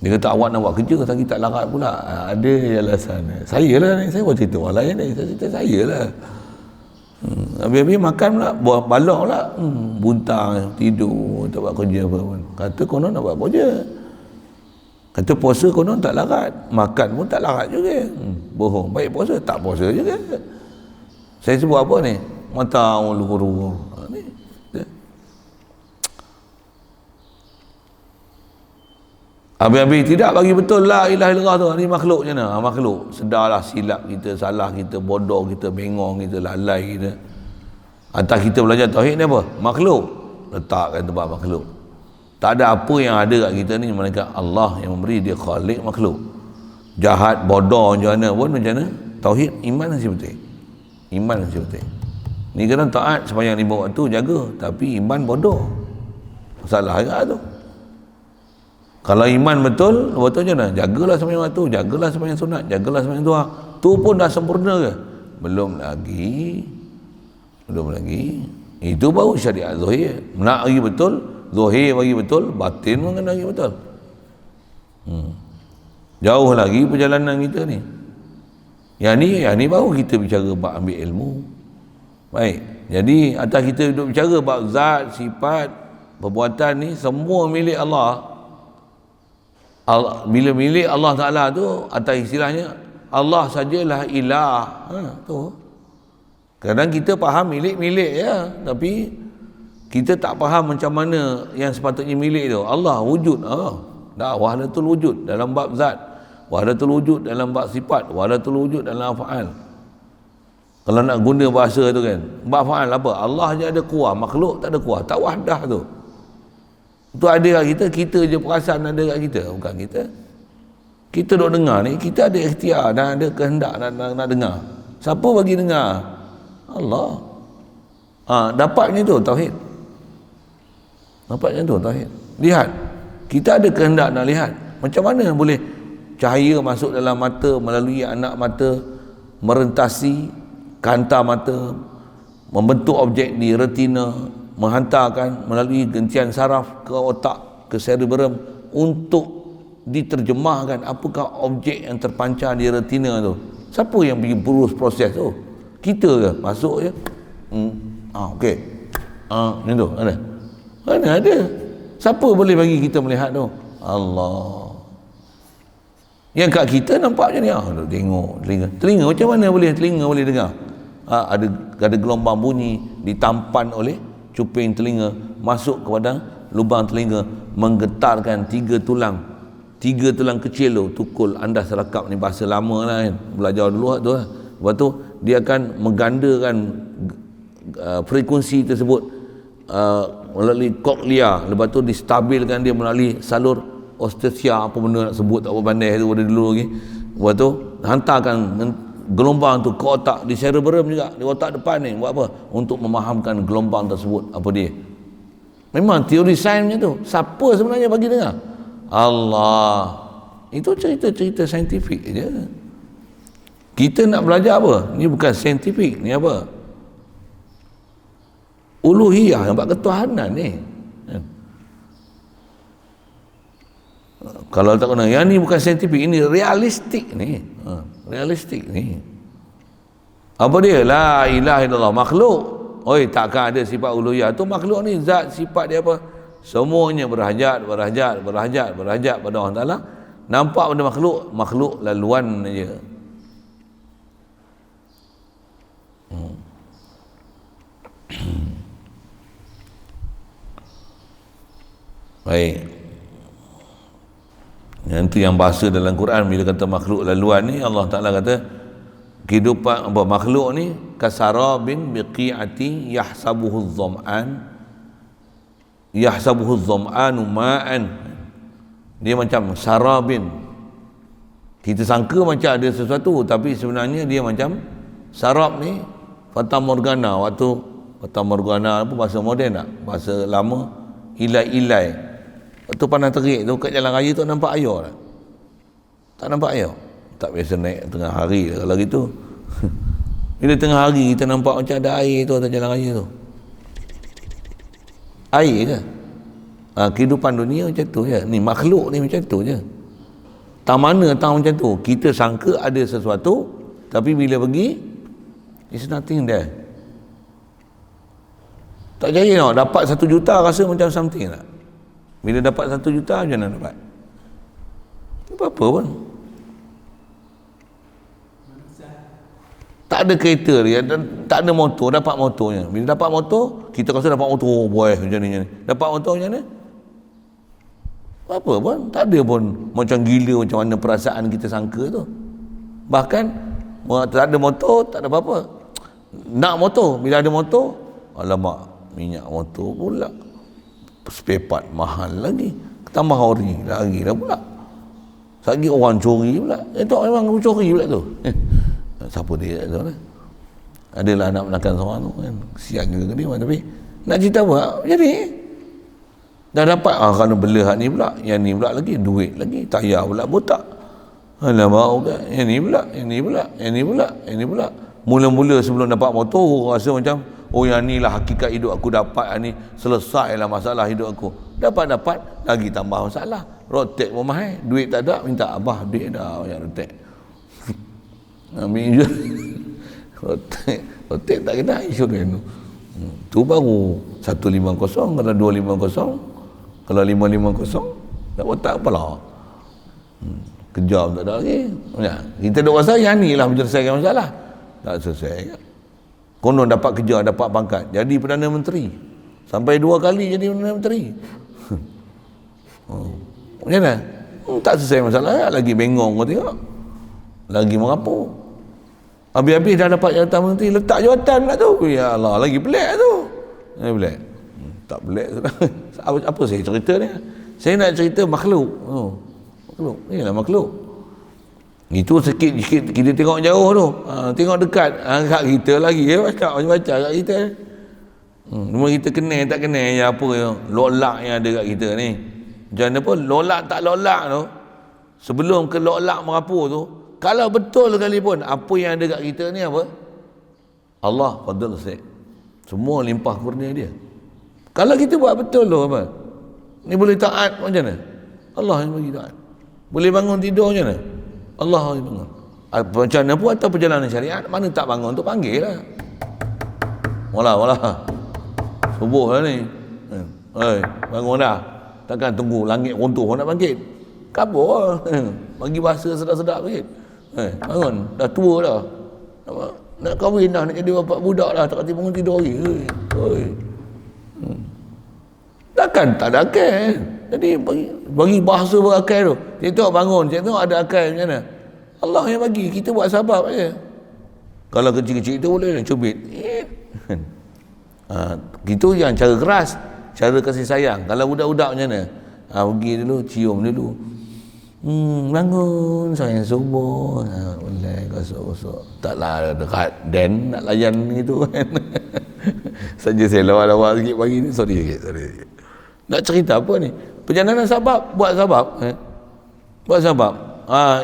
Speaker 1: Dia kata awak nak buat kerja tapi tak larat pula. Ada alasan. Saya lah ni, saya buat cerita orang lain ni. Saya cerita saya lah. Habis-habis makan pula, buah balok pula. Buntang, tidur, tak buat kerja apa pun. Kata konon nak buat kerja. Kata puasa konon tak larat. Makan pun tak larat juga. Bohong. Baik puasa, tak puasa juga. Saya sebut apa ni? mata'ul ghurur. Ni habis-habis tidak bagi betul la ilaha illallah tu. Ni makhluk je mana? Makhluk. Sedarlah silap kita, salah kita, bodoh kita, bengong kita, lalai kita. Atas kita belajar tauhid ni apa? Makhluk. Letakkan tempat makhluk. Tak ada apa yang ada kat kita ni melainkan Allah yang memberi, dia khalik makhluk. Jahat, bodoh macam mana pun macam mana? Tauhid, iman masih penting. Iman masih penting. Ni kena taat sepanjang 5 waktu jaga, tapi iman bodoh. Salah agak tu. Kalau iman betul, betul macam mana? Jagalah sembahyang waktu, jagalah sembahyang sunat, jagalah sembahyang duha. Tu pun dah sempurna ke? Belum lagi. Belum lagi. Itu baru syariat zahir. Nak lagi betul, zahir bagi betul, batin pun kena lagi betul. Jauh lagi perjalanan kita ni. Yang ni baru kita bicara bab ambil ilmu. Baik. Jadi atas kita duduk bicara bab zat, sifat, perbuatan ni semua milik Allah. Bila milik Allah Ta'ala tu, atas istilahnya Allah sajalah ilah. Tu. Kadang kita faham milik-milik ya, tapi kita tak faham macam mana yang sepatutnya milik tu. Allah wujud. Dah wahdatul wujud dalam bab zat, wahdatul wujud dalam bab sifat, wahdatul wujud dalam af'al. Kalau nak guna bahasa tu kan, bab af'al apa? Allah je ada kuah, makhluk tak ada kuah, tak wahdah tu. Itu ada kat kita je perasan ada kat kita, bukan kita. Kita duk dengar ni, kita ada ikhtiar dan ada kehendak nak dengar. Siapa bagi dengar? Allah. Dapatnya tu tauhid. Dapatnya tu tauhid. Lihat, kita ada kehendak nak lihat. Macam mana boleh cahaya masuk dalam mata melalui anak mata, merentasi kanta mata, membentuk objek di retina, menghantarkan melalui gentian saraf ke otak, ke cerebrum untuk diterjemahkan apakah objek yang terpancar di retina tu. Siapa yang pergi berurus proses tu? Kita ke? Masuk je. Okey. Ni tu ada. Mana ada? Siapa boleh bagi kita melihat tu? Allah. Yang kat kita nampak je ni. Tengok telinga macam mana boleh telinga boleh dengar? Ada gelombang bunyi ditampan oleh cuping telinga masuk kepada lubang telinga, menggetarkan 3 tulang kecil tu, tukul andas rakap ni bahasa lama lah kan, belajar dulu tu lah. Lepas tu dia akan menggandakan frekuensi tersebut melalui koklia, lepas tu distabilkan dia melalui salur ostesia, apa benda nak sebut tak apa pandai tu pada dulu lagi. Lepas tu hantarkan gelombang tu ke otak, di cerebrum juga, di otak depan ni. Buat apa? Untuk memahamkan gelombang tersebut apa dia. Memang teori sainsnya tu. Siapa sebenarnya bagi dengar? Allah. Itu cerita-cerita saintifik je. Kita nak belajar apa? Ni bukan saintifik, ni apa? Uluhiyah, yang buat ketuhanan ni. Kalau tak kena, yang ni bukan saintifik, ini realistik ni. Realistik ni. Apa dia? La ilaha illallah, makhluk. Oi, takkan ada sifat uluhiyah tu makhluk ni, zat sifat dia apa? Semuanya berhajat pada Allah Taala. Nampak benda makhluk laluan aja. Baik. Yang yang bahasa dalam Quran bila kata makhluk laluan ni, Allah Ta'ala kata kehidupan apa makhluk ni kasarabin biqi'ati yahsabuhu dham'anu ma'an. Dia macam sarabin. Kita sangka macam ada sesuatu, tapi sebenarnya dia macam sarab ni fata morgana. Waktu fata morgana apa bahasa moden tak? Bahasa lama ilai-ilai. Waktu pandang terik tu kat jalan raya tu nampak air tak? Tak nampak air. Tak biasa naik tengah hari kalau gitu. Bila tengah hari kita nampak macam ada air tu atas jalan raya tu. Air ke? Kehidupan dunia macam tu je. Ni makhluk ni macam tu je. Tak mana tahu macam tu. Kita sangka ada sesuatu, tapi bila pergi, it's nothing there. Tak jaya tau. Dapat 1 juta rasa macam something tak? Bila dapat 1 juta macam mana dapat? Apa-apa pun. Tak ada kereta dia, dan tak ada motor, dapat motornya. Bila dapat motor, kita rasa dapat motor, boy, macam ni. Dapat motor macam mana? Apa pun, tak ada pun macam gila macam mana perasaan kita sangka tu. Bahkan tak ada motor, tak ada apa-apa. Nak motor, bila ada motor, alamak, minyak motor pula, spare part mahal lagi, tambah ori lagi dah pula. Lagi orang curi pula. Itu memang curi pula tu. Siapa dia tu lah. Adalah anak menakan seorang tu kan. Siang juga dia, tapi nak cerita apa? Jadi dah dapat kerana bela hak ni pula, yang ni pula lagi, duit lagi, tayar pula botak. Alamak, yang ni pula, yang ni pula, yang ni pula, yang ni pula. Mula-mula sebelum dapat motor, rasa macam, oh yang ni lah hakikat hidup aku dapat, ni selesailah masalah hidup aku. Dapat-dapat, lagi tambah masalah. Rotek pun mahal, duit tak ada, minta abah, duit dah banyak rotek. Ambil je. Rotek tak kena insurans tu. Tu baru 150, kalau 250, kalau 550, tak otak apalah. Kerja pun tak ada lagi. Kita duk rasa yang ni lah menyelesaikan masalah. Tak selesai kan. Konon dapat kerja, dapat pangkat, jadi Perdana Menteri. Sampai 2 kali jadi Perdana Menteri. Macam mana? Tak selesai masalah, lagi bengong kau tengok. Lagi merapu. Habis-habis dah dapat jawatan menteri, letak jawatan pula tu. Ya Allah, lagi pelik tu. Pelik. Tak pelik tu. Apa saya cerita ni? Saya nak cerita makhluk. Makhluk. Inilah makhluk. Itu sikit-sikit kita tengok jauh tu. Tengok dekat. Kat kita lagi. Baca kat kita. Cuma kita kenal tak kenal ya apa ya. Lolak yang ada kat kita ni. Macam mana pun, lolak tak lolak tu. Sebelum ke lolak merapu tu, kalau betul sekalipun, apa yang ada kat kita ni apa? Allah fadl Syekh. Semua limpah kurnia dia. Kalau kita buat betul tu apa? Ni boleh taat macam mana? Allah yang bagi taat. Boleh bangun tidur macam mana? Allah yang bangun. Macam mana pun atas perjalanan syariat, mana tak bangun tu panggil lah. Walah. Subuh lah ni. Bangun dah. Takkan tunggu langit runtuh nak bangkit. Kabur lah. Bagi bahasa sedap-sedap sikit. Bangun, dah tua dah. Nak kahwin dah, nak jadi bapak budak dah, tak kata bangun tidur lagi. Takkan tak ada akal. Jadi bagi bahasa berakal tu. Cik tu bangun, cik tu ada akal macam mana? Allah yang bagi, kita buat sabab aja. Kalau kecil-kecil tu boleh cubit. Itu yang cara keras, cara kasih sayang. Kalau budak-budak macam mana? Pergi dulu, cium dulu. Bangun sayang subuh. Boleh gosok-gosok. Taklah dekat den nak layan gitu kan. Saja saya lawak-lawak sikit pagi ni. Sorry sikit. Nak cerita apa ni? Perjalanan sabab, buat sabab. Buat sabab.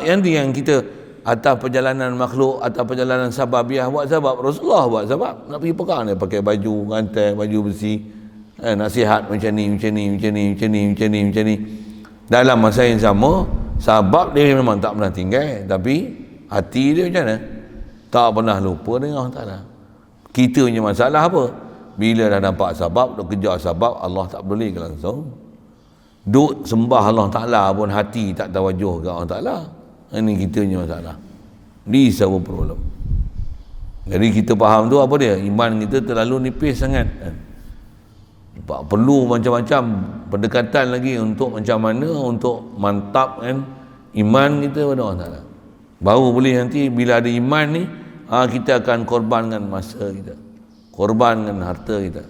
Speaker 1: Yang kita atas perjalanan makhluk, atas perjalanan sababiah buat sabab. Rasulullah buat sabab. Nak pergi pegang dia pakai baju rantai, baju besi. Nasihat macam ni. Dalam masa yang sama, sabab dia memang tak pernah tinggal, tapi hati dia macam mana? Tak pernah lupa dengan Allah Ta'ala. Kita punya masalah apa? Bila dah nampak sabab, duk kejar sabab, Allah tak boleh ke langsung. Duk sembah Allah Ta'ala pun hati tak tawajuh ke Allah Ta'ala. Ini kita punya masalah. Risau problem. Jadi kita faham tu apa dia? Iman kita terlalu nipis sangat. Perlu macam-macam pendekatan lagi untuk macam mana untuk mantapkan iman kita pada Allah Ta'ala. Baru boleh nanti bila ada iman ni, kita akan korbankan masa kita, korbankan harta kita,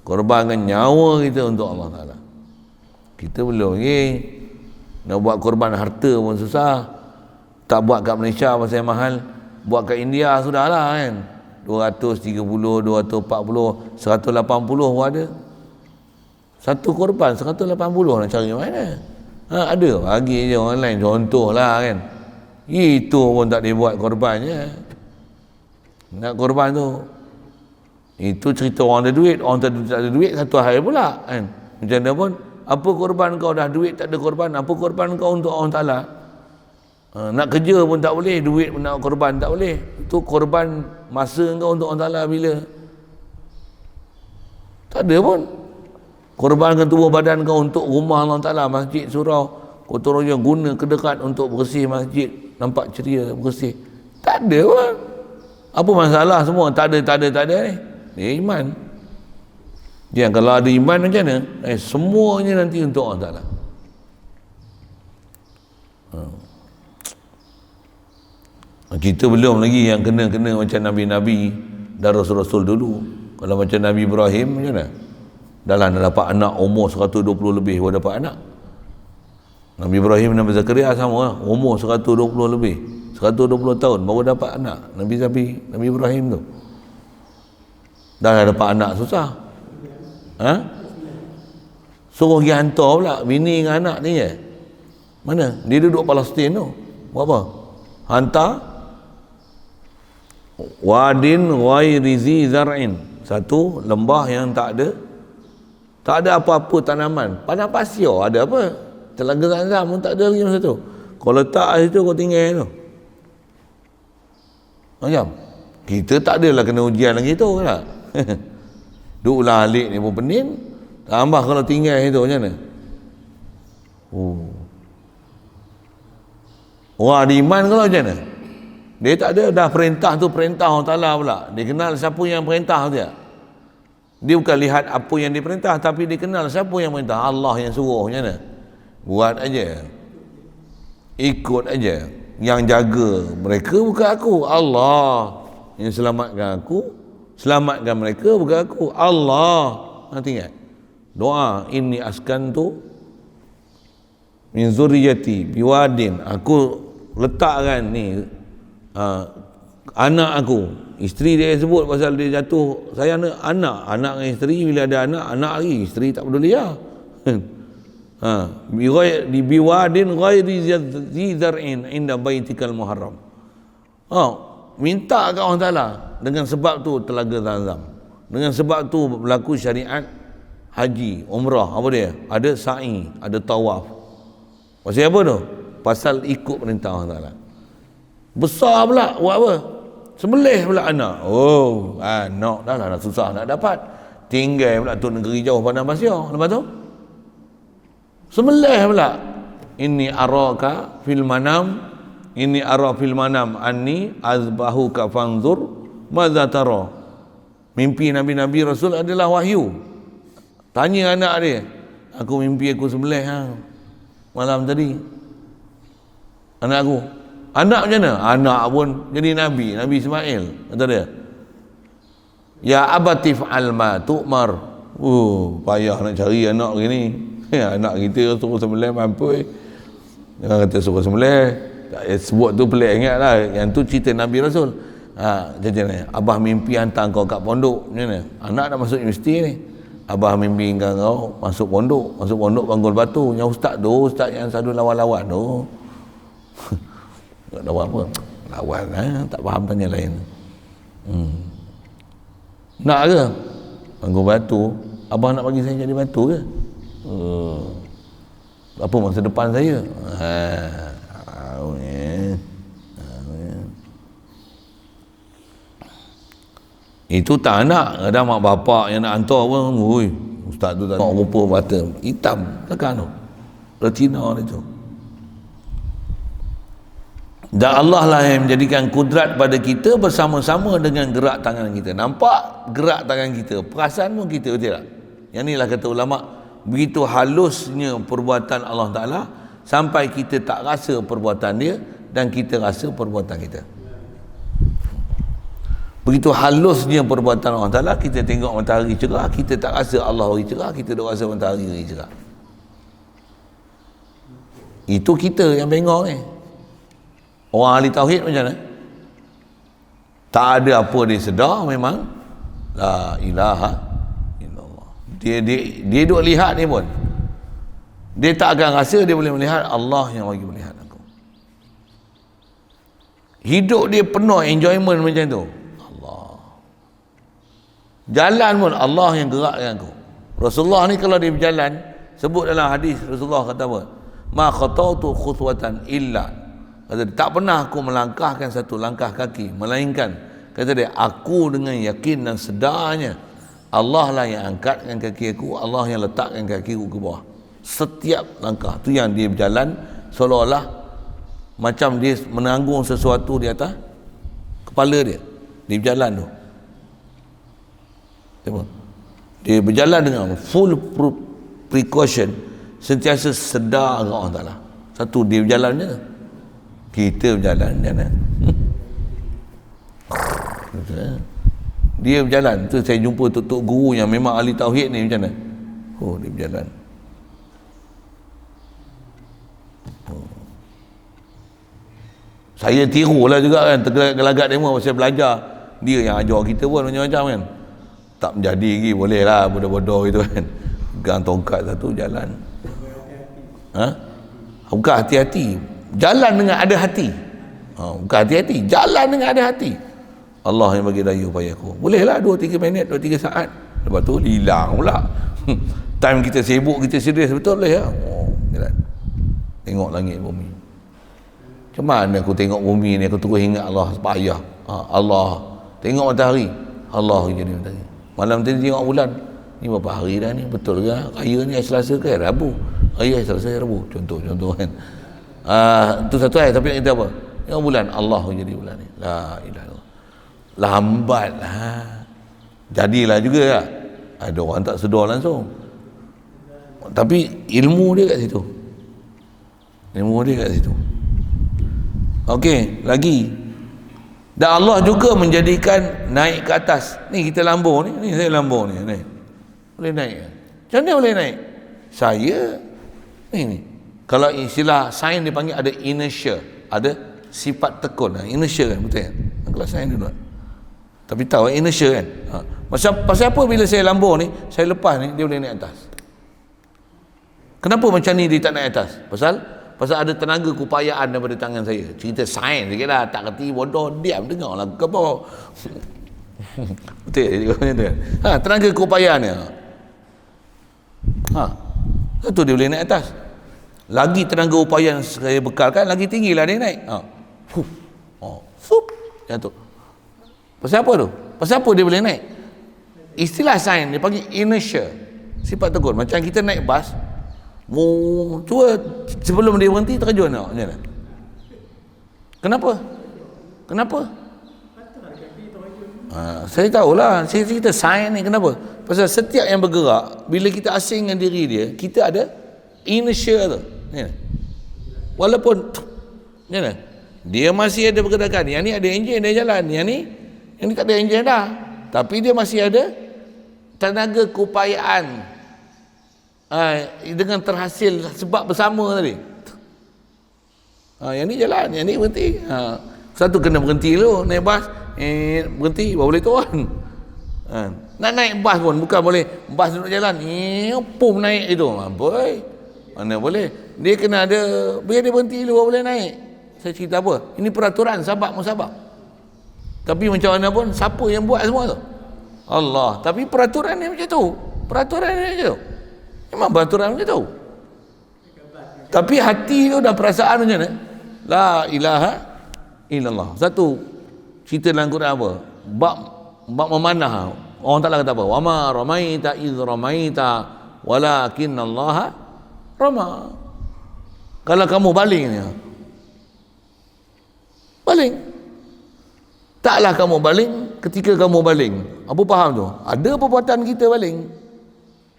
Speaker 1: korbankan nyawa kita untuk Allah Ta'ala. Kita belum lagi nak buat korban harta pun susah. Tak buat kat Malaysia pasal mahal, buat kat India sudahlah kan. 230, 240, 180 pun ada. Satu korban 180 nak cari mana? Ada bagi je orang lain contohlah kan. Itu pun tak dibuat korbannya. Nak korban tu. Itu cerita orang ada duit, orang tak ada duit satu hal pula kan. Macam mana pun, apa korban kau dah duit tak ada korban, apa korban kau untuk Allah Ta'ala? Nak kerja pun tak boleh, duit pun nak korban tak boleh. Itu korban masa kau untuk Allah Ta'ala bila? Tak ada pun. Korbankan tubuh badan kau untuk rumah Allah Ta'ala, masjid, surau, kotor royong, guna kedekat untuk bersih masjid, nampak ceria, bersih. Tak ada pun. Apa masalah semua? Tak ada ni. Dia iman. Dia kalau ada iman macam mana? Semuanya nanti untuk Allah Ta'ala. Kita belum lagi yang kena macam Nabi-Nabi dan Rasul-Rasul dulu. Kalau macam Nabi Ibrahim macam mana? Dah dapat anak umur 120 lebih baru dapat anak. Nabi Ibrahim, Nabi Zakaria sama lah. Umur 120 lebih, 120 tahun baru dapat anak. Nabi Ibrahim tu dah dapat anak susah. Suruh pergi hantar pula bini dengan anak ni je. Mana? Dia duduk Palestin tu. Buat apa? Hantar wadin ghairi zi zar'in, satu lembah yang tak ada apa-apa tanaman, padang pasir ada apa? Telaga Zamzam pun tak ada lagi masa tu. Kau letak kat situ kau tinggal tu. Macam kita tak adalah kena ujian lagi tu kan. Duk ulah alik ni pun pening, tambah kalau tinggal situ macam mana? Orang ada iman kalau macam mana? Dia tak ada, dah perintah tu perintah Allah Ta'ala pula. Dia kenal siapa yang perintah dia. Dia bukan lihat apa yang diperintah, tapi dia kenal siapa yang perintah. Allah yang suruh macam mana? Buat aja, ikut aja. Yang jaga mereka bukan aku, Allah. Yang selamatkan aku, selamatkan mereka bukan aku, Allah. Nanti ingat doa, inni askantu min zurriyati biwadin, aku letakkan ni anak aku, isteri dia sebut pasal dia jatuh sayang anak dengan isteri. Bila ada anak lagi, isteri tak peduli lah. Di biwadin ghairi zi zar'in inda baitikal muharram. Minta kat Allah Ta'ala. Dengan sebab tu telaga Zamzam, dengan sebab tu berlaku syariat haji, umrah, apa dia? Ada sa'i, ada tawaf. Pasal apa tu? Pasal ikut perintah Allah Ta'ala. Besar pula buat apa? Sembelih pula anak. Anak dah susah nak dapat. Tinggal pula tu negeri jauh padang pasir. Lepas tu sembelih pula. Inni araka fil manam, inni ara fil manam anni azbahuka fanzur madza tara. Mimpi Nabi-Nabi Rasul adalah wahyu. Tanya anak dia, aku mimpi aku sembelih malam tadi anak aku. Anak macam mana? Anak pun jadi Nabi Ismail. Kata dia, ya abati fa'al ma tu'mar. Payah nak cari anak gini. Anak kita suruh sembelih mampu. Jangan kata suruh sembelih. Sebut tu pelik ingat lah. Yang tu cerita Nabi Rasul. Macam ni, abah mimpi hantar kau kat pondok. Macam mana? Anak nak masuk universiti ni. Abah mimpi kau masuk pondok Banggul Batu. Yang ustaz yang selalu lawan-lawan tu. Tak tahu apa lawan tak faham tanya lain. Nak ke Banggul Batu? Abang nak bagi saya jadi batu ke? Apa masa depan saya? Itu tak nak. Kadang mak bapak yang nak hantar pun, ustaz tu tak rupa mata hitam tekan tu, retina dia tu. Dan Allah lah yang menjadikan kudrat pada kita bersama-sama dengan gerak tangan kita. Nampak gerak tangan kita, perasaan pun kita, betul tak? Yang inilah kata ulama, begitu halusnya perbuatan Allah Ta'ala sampai kita tak rasa perbuatan dia dan kita rasa perbuatan kita. Begitu halusnya perbuatan Allah Ta'ala, kita tengok matahari cerah, kita tak rasa Allah bagi cerah, kita dah rasa matahari bagi cerah. Itu kita yang bengong ni. Orang ahli tauhid macam mana? Tak ada apa dia sedar memang la ilaha illallah. Dia duk lihat ni pun, dia tak akan rasa dia boleh melihat Allah yang bagi melihat aku. Hidup dia penuh enjoyment macam tu. Allah. Jalan pun Allah yang gerakkan aku. Rasulullah ni kalau dia berjalan, sebut dalam hadis Rasulullah kata apa? Ma khatautu khutwatan illa, kata dia, tak pernah aku melangkahkan satu langkah kaki melainkan, kata dia, aku dengan yakin dan sedarnya Allah lah yang angkatkan kaki aku, Allah yang letakkan kaki aku ke bawah. Setiap langkah tu yang dia berjalan seolah-olah macam dia menanggung sesuatu di atas kepala dia. dia berjalan tu. Tengok. Dia berjalan dengan full precaution, sentiasa sedar dengan Allah Ta'ala. Satu, dia berjalan je. Kita berjalan jangan. Dia berjalan. Tu saya jumpa tok guru yang memang ahli tauhid ni macam mana? Oh, dia berjalan. Saya tirulah juga kan, tergelagak demo pasal belajar. Dia yang ajar kita pun macam-macam kan. Tak menjadi lagi, boleh lah bodoh-bodoh itu kan. Pegang tongkat satu, jalan. Bukan hati-hati, jalan dengan ada hati. Bukan hati-hati, jalan dengan ada hati. Allah yang bagi daya upaya aku. Boleh lah 2-3 minit, 2-3 saat. Lepas tu hilang pula. Time kita sibuk, kita serius betul boleh lah. Jalan. Tengok langit bumi. Macam mana aku tengok bumi ni, aku terus ingat Allah payah. Allah. Tengok matahari, Allah jadi matahari. Malam tadi tengok bulan, ni berapa hari dah ni, betul ke? Raya ni hari Selasa ke hari Rabu? Raya hari Selasa hari Rabu, contoh kan. Tu satu ayat, tapi nak kita apa? Tengok bulan, Allah jadi bulan ni. La ilaha illallah. Lambat lah. Jadilah juga lah. Ada orang tak sedar langsung. Tapi ilmu dia kat situ. Ilmu dia kat situ. Okey, lagi. Dan Allah juga menjadikan naik ke atas. Ni kita lambung ni, ni saya lambung ni, naik. Boleh naik. Macam mana boleh naik? Saya ni. Kalau istilah sains dipanggil ada inertia, ada sifat tekun. Inertia kan, betul kan? Kalau sains dulu. Tapi tahu inertia kan? Pasal apa bila saya lambung ni, saya lepas ni dia boleh naik atas. Kenapa macam ni dia tak naik atas? Pasal ada tenaga keupayaan daripada tangan saya. Cerita sains sikit lah, tak kerti bodoh, diam dengar lah ke apa. Betul macam tu. Tenaga keupayaan ni. Satu dia boleh naik atas. Lagi tenaga upaya yang saya bekalkan, lagi tinggi lah dia naik. Jatuh. Pasal apa tu? Pasal apa dia boleh naik? Istilah sains dia panggil inertia, sifat tekun. Macam kita naik bas, cuba sebelum dia berhenti terjun tengok macam mana. Kenapa? Saya tahulah, saya cerita sains ni kenapa. Pasal setiap yang bergerak, bila kita asingkan diri dia, kita ada inertia tu. Walaupun macam mana, dia masih ada pergerakan. Yang ni ada enjin, dia jalan. Yang ni tak ada enjin dah, tapi dia masih ada tenaga keupayaan dengan terhasil sebab bersama tadi. Yang ni jalan, yang ni berhenti. Satu kena berhenti dulu, naik bas, berhenti baru boleh turun. Nak naik bas pun bukan boleh bas duduk jalan, pum naik itu. Boy, mana boleh? Dia kena ada, biar dia berhenti dulu baru boleh naik. Saya cerita apa? Ini peraturan sabab musabab. Tapi macam mana pun, siapa yang buat semua tu? Allah. Tapi peraturan ni macam tu. Peraturan ni macam tu. Memang peraturan macam tu. Tapi hati tu dah perasaan macam mana? La ilaha illallah. Satu, cerita dalam Quran apa? Bab memanah. Orang Ta'ala kata apa? Wa ma ramaita iz ramaita walakinallaha rama. Kalau kamu baling ni, baling. Taklah kamu baling ketika kamu baling. Apa faham tu? Ada perbuatan kita baling.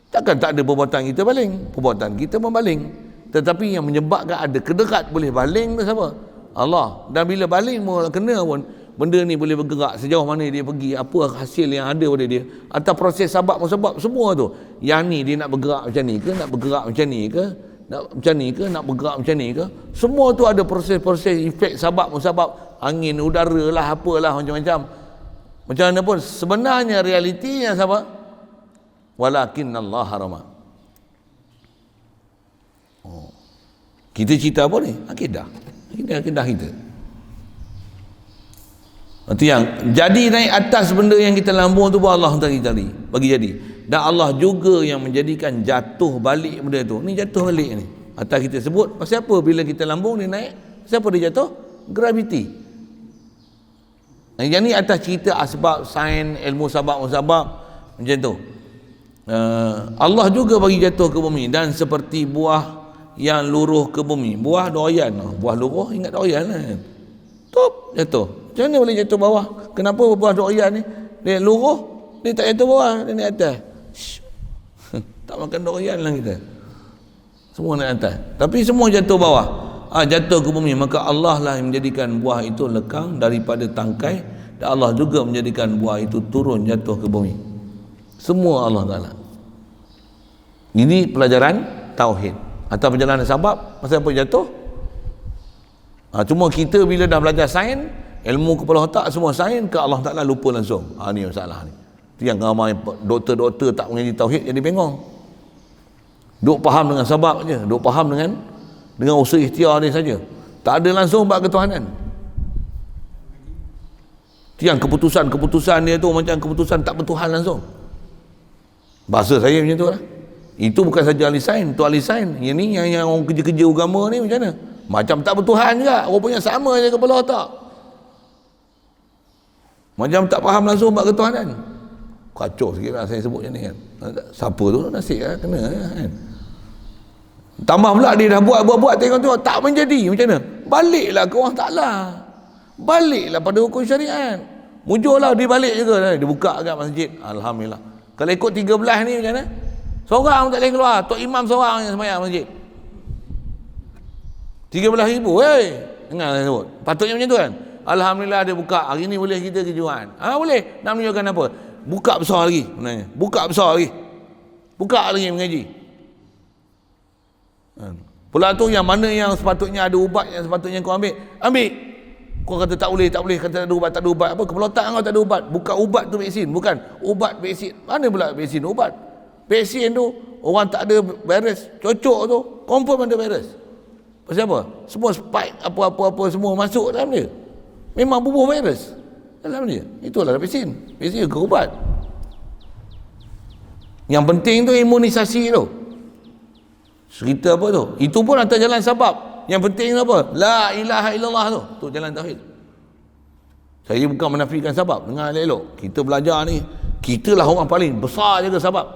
Speaker 1: Takkan tak ada perbuatan kita baling. Perbuatan kita membaling. Tetapi yang menyebabkan ada kedekat boleh baling tu siapa? Allah. Dan bila baling kena pun, benda ni boleh bergerak sejauh mana dia pergi, apa hasil yang ada pada dia, atau proses sabab musabab semua tu. Yang ni dia nak bergerak macam ni ke, nak bergerak macam ni ke, nak macam ni ke, nak bergerak macam ni ke, semua tu ada proses-proses efek sabab musabab, angin, udara lah, apalah macam-macam. Macam mana pun sebenarnya realitinya sama. Walakinallaha rama. Kita cerita apa ni? Akidah kita. Itu yang jadi naik atas benda yang kita lambung tu pun Allah bagi jadi. Dan Allah juga yang menjadikan jatuh balik benda tu. Ni jatuh balik ni. Atas kita sebut pasal apa bila kita lambung dia naik? Siapa dia jatuh? Graviti. Yang ni atas cerita asbab sains, ilmu sabab musabab macam tu. Allah juga bagi jatuh ke bumi, dan seperti buah yang luruh ke bumi. Buah doyan. Buah luruh ingat doyan kan. Top, jatuh. Macam mana boleh jatuh bawah? Kenapa buah durian ni dia luruh, dia tak jatuh bawah, dia naik atas. Tak makan durian lah kita. Semua naik atas. Tapi semua jatuh bawah. Jatuh ke bumi, maka Allah lah yang menjadikan buah itu lekang daripada tangkai, dan Allah juga menjadikan buah itu turun jatuh ke bumi. Semua Allah Ta'ala. Ini pelajaran tauhid atau perjalanan sabab. Pasal apa jatuh? Cuma kita bila dah belajar sains, ilmu kepala otak semua sains, ke Allah Ta'ala lupa langsung. Ni masalah ni. Itu yang ramai doktor-doktor tak mengaji tauhid jadi bengong. Duk faham dengan sabab je, duk faham dengan usaha ikhtiar dia saja. Tak ada langsung bab ketuhanan. Itu yang keputusan dia tu macam keputusan tak bertuhan langsung. Bahasa saya macam tu lah. Itu bukan saja ahli sains, tu ahli sains. Yang ni yang orang kerja-kerja agama ni macam mana? Macam tak bertuhan juga. Rupanya sama je kepala otak. Macam tak faham langsung bab ketuhanan. Kacau sikit lah saya sebut macam ni kan. Siapa tu nasib lah, kena kan. Tambah pula dia dah buat tengok tak menjadi. Macam mana? Baliklah ke Allah Ta'ala. Baliklah pada hukum syariat. Mujurlah dia balik juga. Dia buka kat masjid. Alhamdulillah. Kalau ikut 13 ni macam mana? Seorang tak boleh keluar. Tok Imam seorang yang sembahyang masjid. 13,000. Dengar saya sebut. Patutnya macam tu kan? Alhamdulillah dia buka. Hari ni boleh kita kejuan. Boleh. Nak menunjukkan apa? Buka besar lagi. Sebenarnya. Buka besar lagi. Buka lagi mengaji. Pula tu yang mana yang sepatutnya ada ubat, yang sepatutnya kau ambil. Kau kata tak boleh, kata tak ada ubat. Apa? Kepala otak kau tak ada ubat. Bukan ubat tu vaksin. Bukan. Ubat vaksin. Mana pula vaksin ubat? Vaksin tu, orang tak ada virus. Cocok tu, confirm ada virus. Pasal apa? Semua spike, apa-apa semua masuk dalam dia. Memang bubuh virus dalam dia. Itulah vaksin. Vaksin ke ubat. Yang penting tu imunisasi tu. Cerita apa tu? Itu pun atas jalan sabab. Yang penting apa? La ilaha illallah tu. Tu jalan tauhid. Saya bukan menafikan sabab. Dengar elok. Kita belajar ni, kita lah orang paling besar jaga sabab.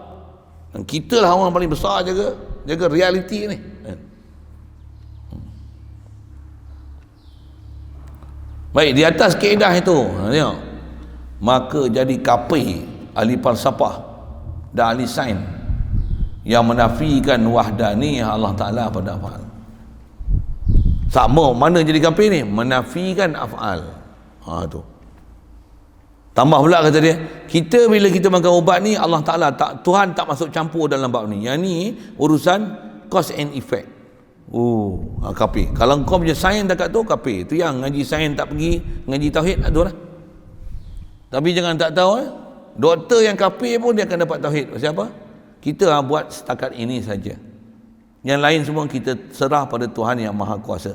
Speaker 1: Dan kita lah orang paling besar jaga realiti ni. Baik, di atas kaedah itu, tengok. Maka jadi kafir ahli falsafah dan ahli sains yang menafikan wahdaniyah Allah Ta'ala pada af'al. Sama mana jadi kafir ni? Menafikan af'al. Tu. Tambah pula kata dia, kita bila kita makan ubat ni, Allah Ta'ala Tuhan tak masuk campur dalam bab ni. Yang ni urusan cause and effect. Kafir. Kalau kau punya sains dekat tu, kafir. Tu yang ngaji sains tak pergi ngaji tauhid, tu lah. Tapi jangan tak tahu, doktor yang kafir pun dia akan dapat tauhid. Pasal apa? Kita buat setakat ini saja. Yang lain semua kita serah pada Tuhan yang Maha Kuasa.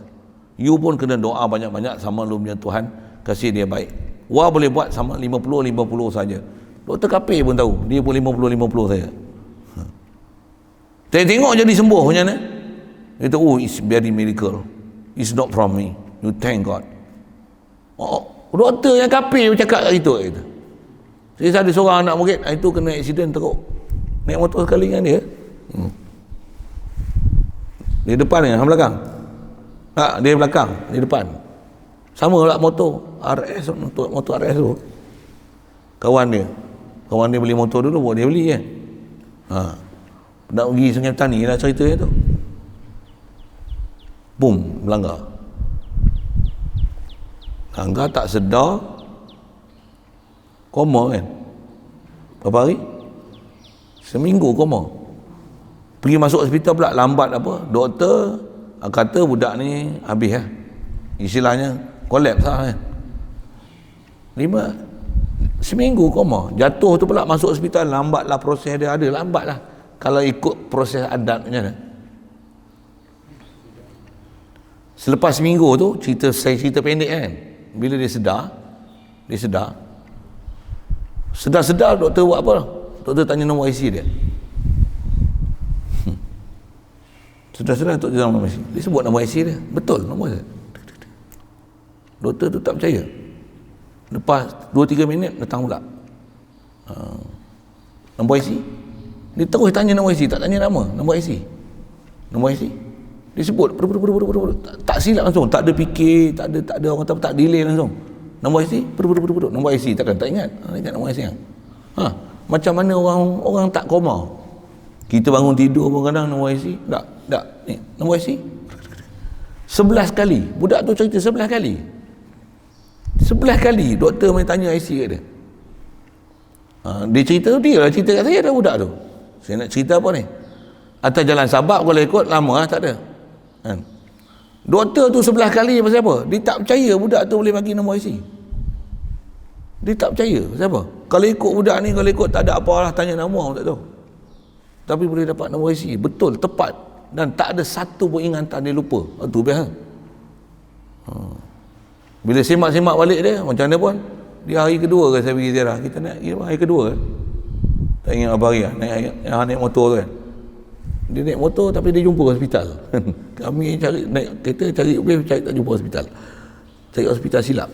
Speaker 1: You pun kena doa banyak-banyak sama lu punya Tuhan, kasih dia baik. Boleh buat sama 50-50 saja. Doktor kafir pun tahu, dia pun 50-50 saja. Tengok jadi sembuh macam mana? Itu it's very miracle. It's not from me. You thank God. Doktor yang kafir cakap kat itu. Saya ada seorang anak murid, itu kena aksiden teruk. Naik motor sekali dengan dia. Di depan dengan belakang. Dia belakang, di depan. Sama lah motor RS, motor RS tu. Kawan dia beli motor dulu, buat dia beli kan. Nak pergi Sungai Petani lah cerita dia tu. Boom, melanggar. Langgar tak sedar, koma kan. Berapa hari? Seminggu koma. Pergi masuk hospital pula, lambat apa, doktor kata budak ni habis lah. Istilahnya kolaps lah kan. Seminggu koma. Jatuh tu pula masuk hospital, lambat lah proses dia, ada lambat lah kalau ikut proses adat macam mana. Selepas seminggu tu, saya cerita pendek kan, bila dia sedar doktor buat apa? Doktor tanya nombor IC dia. Sudah doktor tanya nombor IC. Dia sebut nombor IC dia. Betul nombor dia. Doktor tu tak percaya. Lepas 2-3 minit datang pula. Nombor IC. Dia terus tanya nombor IC, tak tanya nama. Nombor IC. Dia sebut tak silap langsung, tak ada fikir, tak ada orang kata tak delay langsung. Nombor IC, nombor IC takkan tak ingat. Ingat nombor IC kan. Macam mana orang tak koma. Kita bangun tidur pun kadang nombor IC, tak ni nombor IC 11 kali. Budak tu cerita 11 kali. 11 kali doktor main tanya IC kat dia. Dia cerita tu, dia lah cerita kat saya dah budak tu. Saya nak cerita apa ni? Atas jalan sabab kalau ikut lama tak ada. Doktor tu 11 kali pasal apa? Dia tak percaya budak tu boleh bagi nombor IC. Dia tak percaya. Pasal apa? Kalau ikut budak ni, kalau ikut tak ada apa lah, tanya nama pun tak tahu. Tapi boleh dapat nombor IC. Betul, tepat. Dan tak ada satu pun ingatan dia lupa. Itu biasa. Bila semak-semak balik dia, macam mana pun, dia hari kedua kan saya pergi ziarah. Kita naik hari kedua kan. Tak ingat apa hari lah. Naik motor tu kan. Dia naik motor tapi dia jumpa hospital. Kami cari naik kereta cari tak jumpa hospital. Cari hospital silap.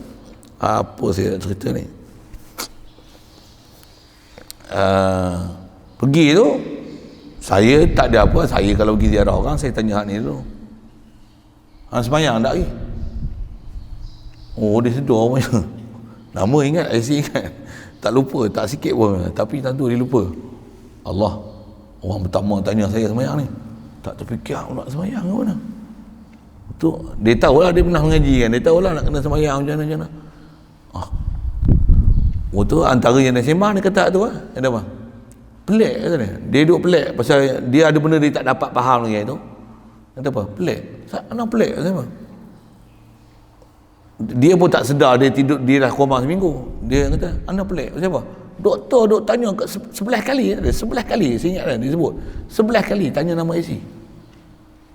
Speaker 1: Apa saya nak cerita ni? Pergi tu saya tak ada apa. Saya kalau pergi ziarah orang saya tanya hak ni dulu. Sembayang tak lagi? Oh dia sedar punya. Nama ingat, IC ingat. Tak lupa, tak sikit pun. Tapi tentu dia lupa. Allah, orang pertama tanya saya sembahyang ni. Tak terfikir nak sembahyang ke mana. Tu dia tahulah dia pernah mengaji kan. Dia tahulah nak kena sembahyang macam mana. Tu antara yang dia sembang dia kata tu ada apa? Pelik kata dia. Dia duduk pelik pasal dia ada benda dia tak dapat faham lagi tu. Kata apa? Pelik. Anak pelik kata apa? Dia pun tak sedar dia tidur, dia dah koma seminggu. Dia kata anak pelik pasal apa? Doktor duk tanya 11 kali, 11 kali saya ingat kan dia sebut. 11 kali tanya nama IC.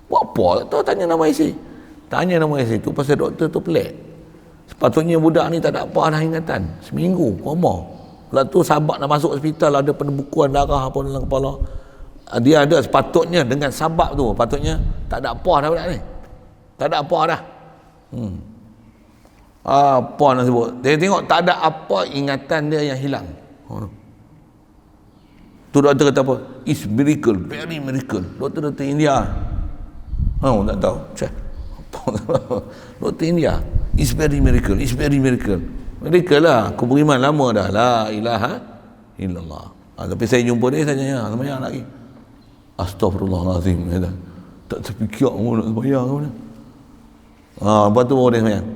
Speaker 1: Buat apa doktor tanya nama IC? Tanya nama IC tu pasal doktor tu pelik. Sepatutnya budak ni tak ada apa dah ingatan. Seminggu koma. Lepas tu sahabat nak masuk hospital ada pembukuan darah apa dalam kepala. Dia ada sepatutnya dengan sabab tu patutnya tak ada apa dah budak ni. Tak ada apa dah. Apa nak sebut? Dia tengok tak ada apa ingatan dia yang hilang. Tu doktor kata apa? It's miracle, very miracle. Doktor India. Tak tahu. Doktor India. It's very miracle, it's very miracle. Miracle lah. Aku beriman lama dah. La ilaha illallah. Tapi saya jumpa dia, saya tanya, sembahyang lagi. Astaghfirullahalazim. Tak terfikir pun nak sembahyang ke mana. Lepas tu baru dia sembahyang.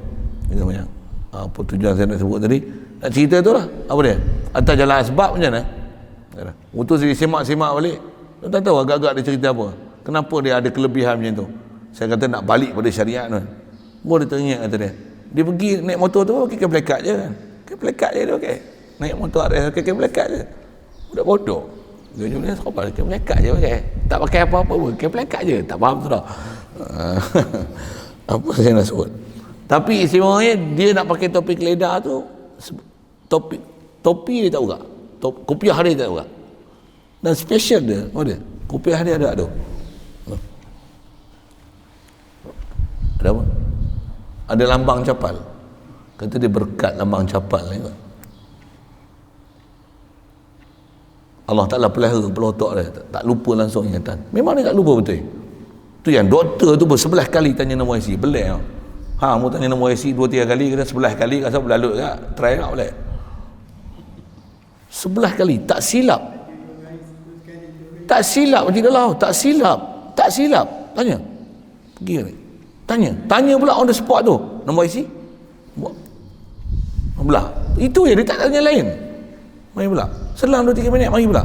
Speaker 1: Dia sembahyang. Apa tujuan saya nak sebut tadi? Nak cerita tu lah. Apa dia? Atas jalan asbab macam mana? Untuk saya semak-semak balik. Saya tak tahu agak-agak dia cerita apa. Kenapa dia ada kelebihan macam tu. Saya kata nak balik pada syariat tu. Baru dia teringat kata dia. Dia pergi naik motor tu pakai keplekat je kan. Keplekat je dia pakai. Naik motor ada pakai keplekat je. Budak bodoh. Dia cuma dia sekolah keplekat je pakai. Tak pakai apa-apa pun. Keplekat je. Tak faham tu dah. Apa saya nak sebut. Tapi istimewanya dia nak pakai topi keledar tu topi dia tak buka. Kopiah dia tak buka. Dan special dia, apa dia? Kopiah dia ada tu. Ada apa? Ada lambang capal. Kata dia berkat lambang capal ni. Allah Ta'ala pelihara kepala otak dia. Tak lupa langsung ingatan. Memang dia tak lupa betul. Tu yang doktor tu ber-11 kali tanya nombor IC. Belik tau. Mu tanya nombor IC 2-3 kali, kata 11 kali, rasa berlalut tak? Try tak boleh. 11 kali, tak silap. Tak silap macam dah tak silap. Tak silap. Tanya. Pergi ni. Tanya pula on the spot tu. Nombor IC? Belah. Itu je, dia tak tanya lain. Mari pula. Selang 2-3 minit, mari pula.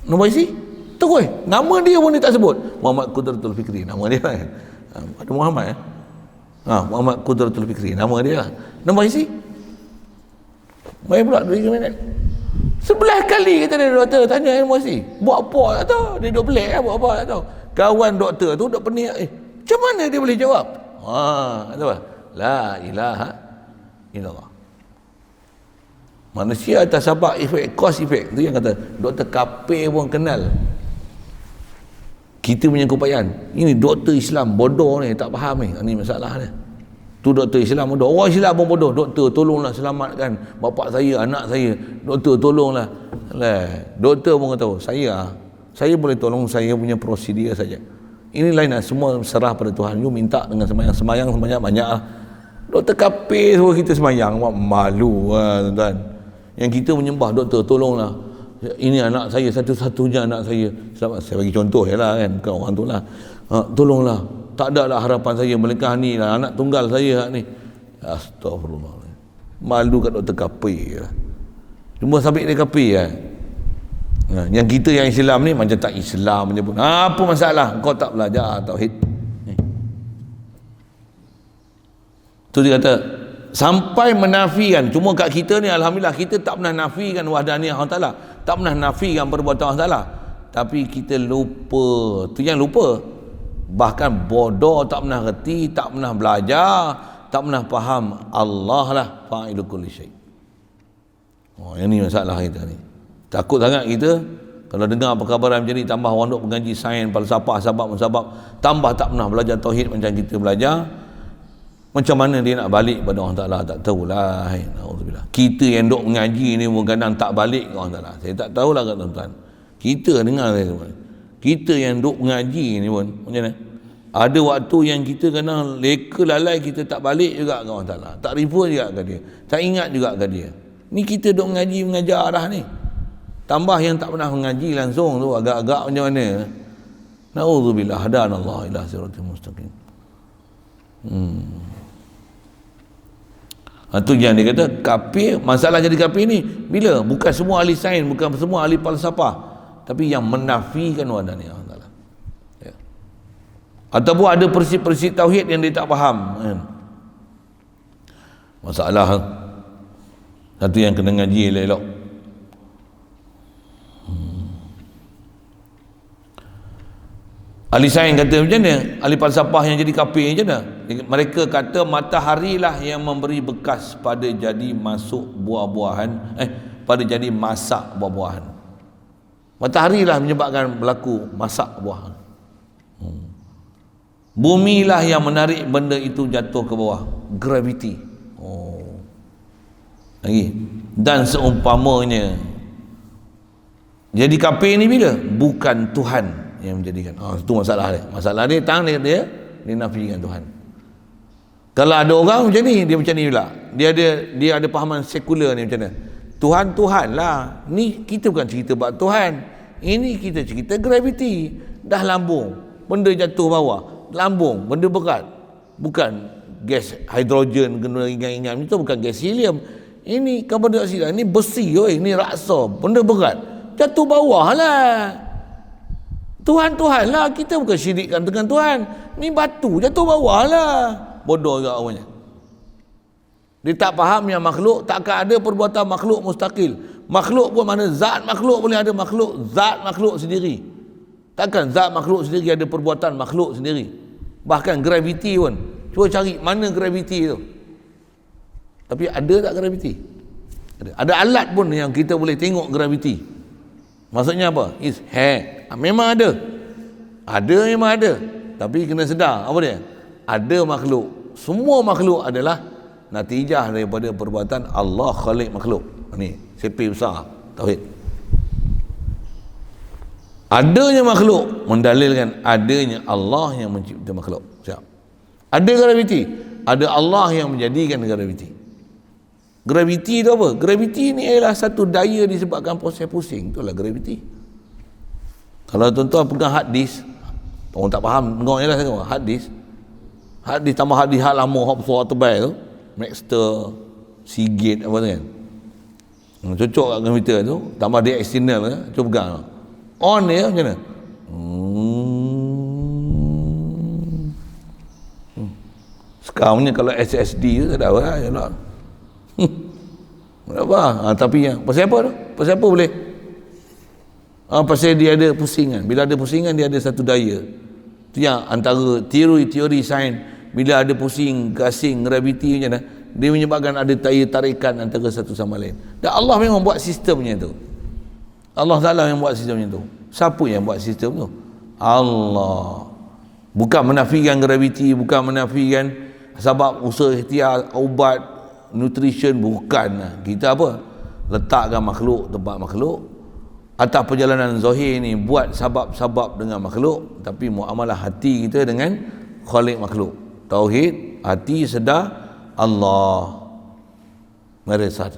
Speaker 1: Nombor IC? Terus. Nama dia pun dia tak sebut. Muhammad Qudratul Fikri. Nama dia kan. Ada Muhammad Muhammad Qudratul Fikri. Nama dia lah. Nombor IC? Mari pula 2-3 minit. 11 kali kata dia doktor tanya nombor IC. Buat apa tak tahu. Dia duduk pelik lah. Buat apa tak tahu. Kawan doktor tu duduk pening. Macam mana dia boleh jawab? Kata apa? La ilaha illallah. Manusia atas sabab efek, cause efek. Tu yang kata doktor kafir pun kenal. Kita punya keupayaan. Ini doktor Islam bodoh ni, tak faham ni. Ini masalah dia. Tu doktor Islam bodoh. Orang Islam pun bodoh. Doktor tolonglah selamatkan bapak saya, anak saya. Doktor tolonglah. Doktor pun kata, saya boleh tolong saya punya prosedur saja. Ini lain lah, semua serah pada Tuhan. You minta dengan semayang banyak lah. Doktor kapir suruh kita semayang, malu lah tuan-tuan. Yang kita menyembah, doktor tolonglah, ini anak saya, satu-satunya anak saya. Saya bagi contoh je lah kan, bukan orang tu lah. Tolonglah, tak ada lah harapan saya, melengkah ni lah, anak tunggal saya ni. Astagfirullah. Malu kat doktor kapir lah. Cuma sabit dia kapir lah. Yang kita yang Islam ni macam tak Islam je pun. Apa masalah? Kau tak belajar tauhid. Tu dia kata sampai menafikan. Cuma kat kita ni alhamdulillah kita tak pernah nafikan wahdaniyah Allah Taala, tak pernah nafikan perbuatan Allah Taala, tapi kita lupa. Tu yang lupa. Bahkan bodoh, tak pernah reti, tak pernah belajar, tak pernah faham Allah lah fa'ilu kulli syai'. Yang ni masalah kita ni. Takut sangat kita kalau dengar perkabaran macam ni, tambah orang duk mengaji sains, falsafah, sebab-musabab, tambah tak pernah belajar tauhid macam kita belajar. Macam mana dia nak balik pada Allah Ta'ala, tak tahulah. Alhamdulillah. Kita yang duk mengaji ni pun kadang tak balik ke Allah Ta'ala. Saya tak tahulah kat tuan-tuan. Kita dengar saya semua. Kita yang duk mengaji ni pun macam mana? Ada waktu yang kita kadang leka lalai, kita tak balik juga ke Allah Ta'ala. Tak refer juga ke dia. Tak ingat juga ke dia. Ni kita duk mengaji, mengajar dah ni. Tambah yang tak pernah mengaji langsung tu, agak-agak macam mana? Na'udzubillah, hadanallah ila siratal mustaqim. Tu yang dia kata kafir. Masalah jadi kafir ni bila? Bukan semua ahli sains, bukan semua ahli falsafah, tapi yang menafikan wahdaniyah Allah Taala. Ya. Ataupun ada prinsip-prinsip tauhid yang dia tak faham kan? Masalah satu yang kena ngaji elok-elok. Ahli sains kata macam mana? Ahli falsafah yang jadi kafir macam mana? Mereka kata matahari lah yang memberi bekas pada jadi masuk buah-buahan, pada jadi masak buah-buahan. Matahari lah menyebabkan berlaku masak buah. Bumi lah yang menarik benda itu jatuh ke bawah. Gravity. Lagi. Dan seumpamanya. Jadi kafir ni bila? Bukan Tuhan yang menjadikan. Itu masalah dia. Masalah dia dia nafikan Tuhan. Kalau ada orang macam ni, dia macam ni pula. Dia ada pahaman sekular ni macam mana? Tuhan lah. Ni kita bukan cerita bab Tuhan. Ini kita cerita gravity. Dah lambung, benda jatuh bawah. Lambung, benda berat. Bukan gas hidrogen, benda ringan-ringan. Itu bukan gas helium. Ini karbon dioksida. Ini besi, ini raksa, benda berat. Jatuh bawah lah. Tuhan lah, kita bukan syirikkan dengan Tuhan. Ni batu jatuh bawah lah. Bodoh juga awalnya. Dia tak faham yang makhluk takkan ada perbuatan makhluk mustaqil. Makhluk pun mana zat makhluk boleh ada zat makhluk sendiri. Takkan zat makhluk sendiri ada perbuatan makhluk sendiri. Bahkan gravity pun, cuba cari mana gravity tu. Tapi ada tak gravity? Ada alat pun yang kita boleh tengok gravity. Maksudnya apa? Is hair. Memang ada. Memang ada. Tapi kena sedar, apa dia? Ada makhluk. Semua makhluk adalah natijah daripada perbuatan Allah khalik makhluk. Ni, sepi besar tauhid. Adanya makhluk mendalilkan adanya Allah yang mencipta makhluk. Siap. Ada graviti. Ada Allah yang menjadikan graviti. Graviti tu apa? Graviti ni ialah satu daya disebabkan proses pusing. Itulah graviti. Kalau tuan-tuan pegang hard disk, orang tak faham, dengar je lah saya hard disk. Hard disk tambah hard disk hard lama, hard besar tebal tu, Maxter, Seagate apa tu kan. Cocok kat komputer tu, tambah dia external kan, cuba pegang. On dia macam mana? Sekarang punya kalau SSD tu tak tahu lah, ya lah. Apa? Tapi yang pasal apa tu? Pasal apa boleh? Pasal dia ada pusingan. Bila ada pusingan dia ada satu daya. Itu yang antara teori sains. Bila ada pusing, gasing, graviti macam mana, dia menyebabkan ada daya tarikan antara satu sama lain. Dan Allah memang buat sistemnya tu. Allah Ta'ala yang buat sistemnya tu. Siapa yang buat sistem tu? Allah. Bukan menafikan graviti, bukan menafikan sebab usaha ikhtiar, ubat, nutrition, bukan. Kita apa? Letakkan makhluk tempat makhluk. atas perjalanan zahir ni buat sabab-sabab dengan makhluk, tapi muamalah hati kita dengan Khalik makhluk. Tauhid, hati sedar Allah. Merasa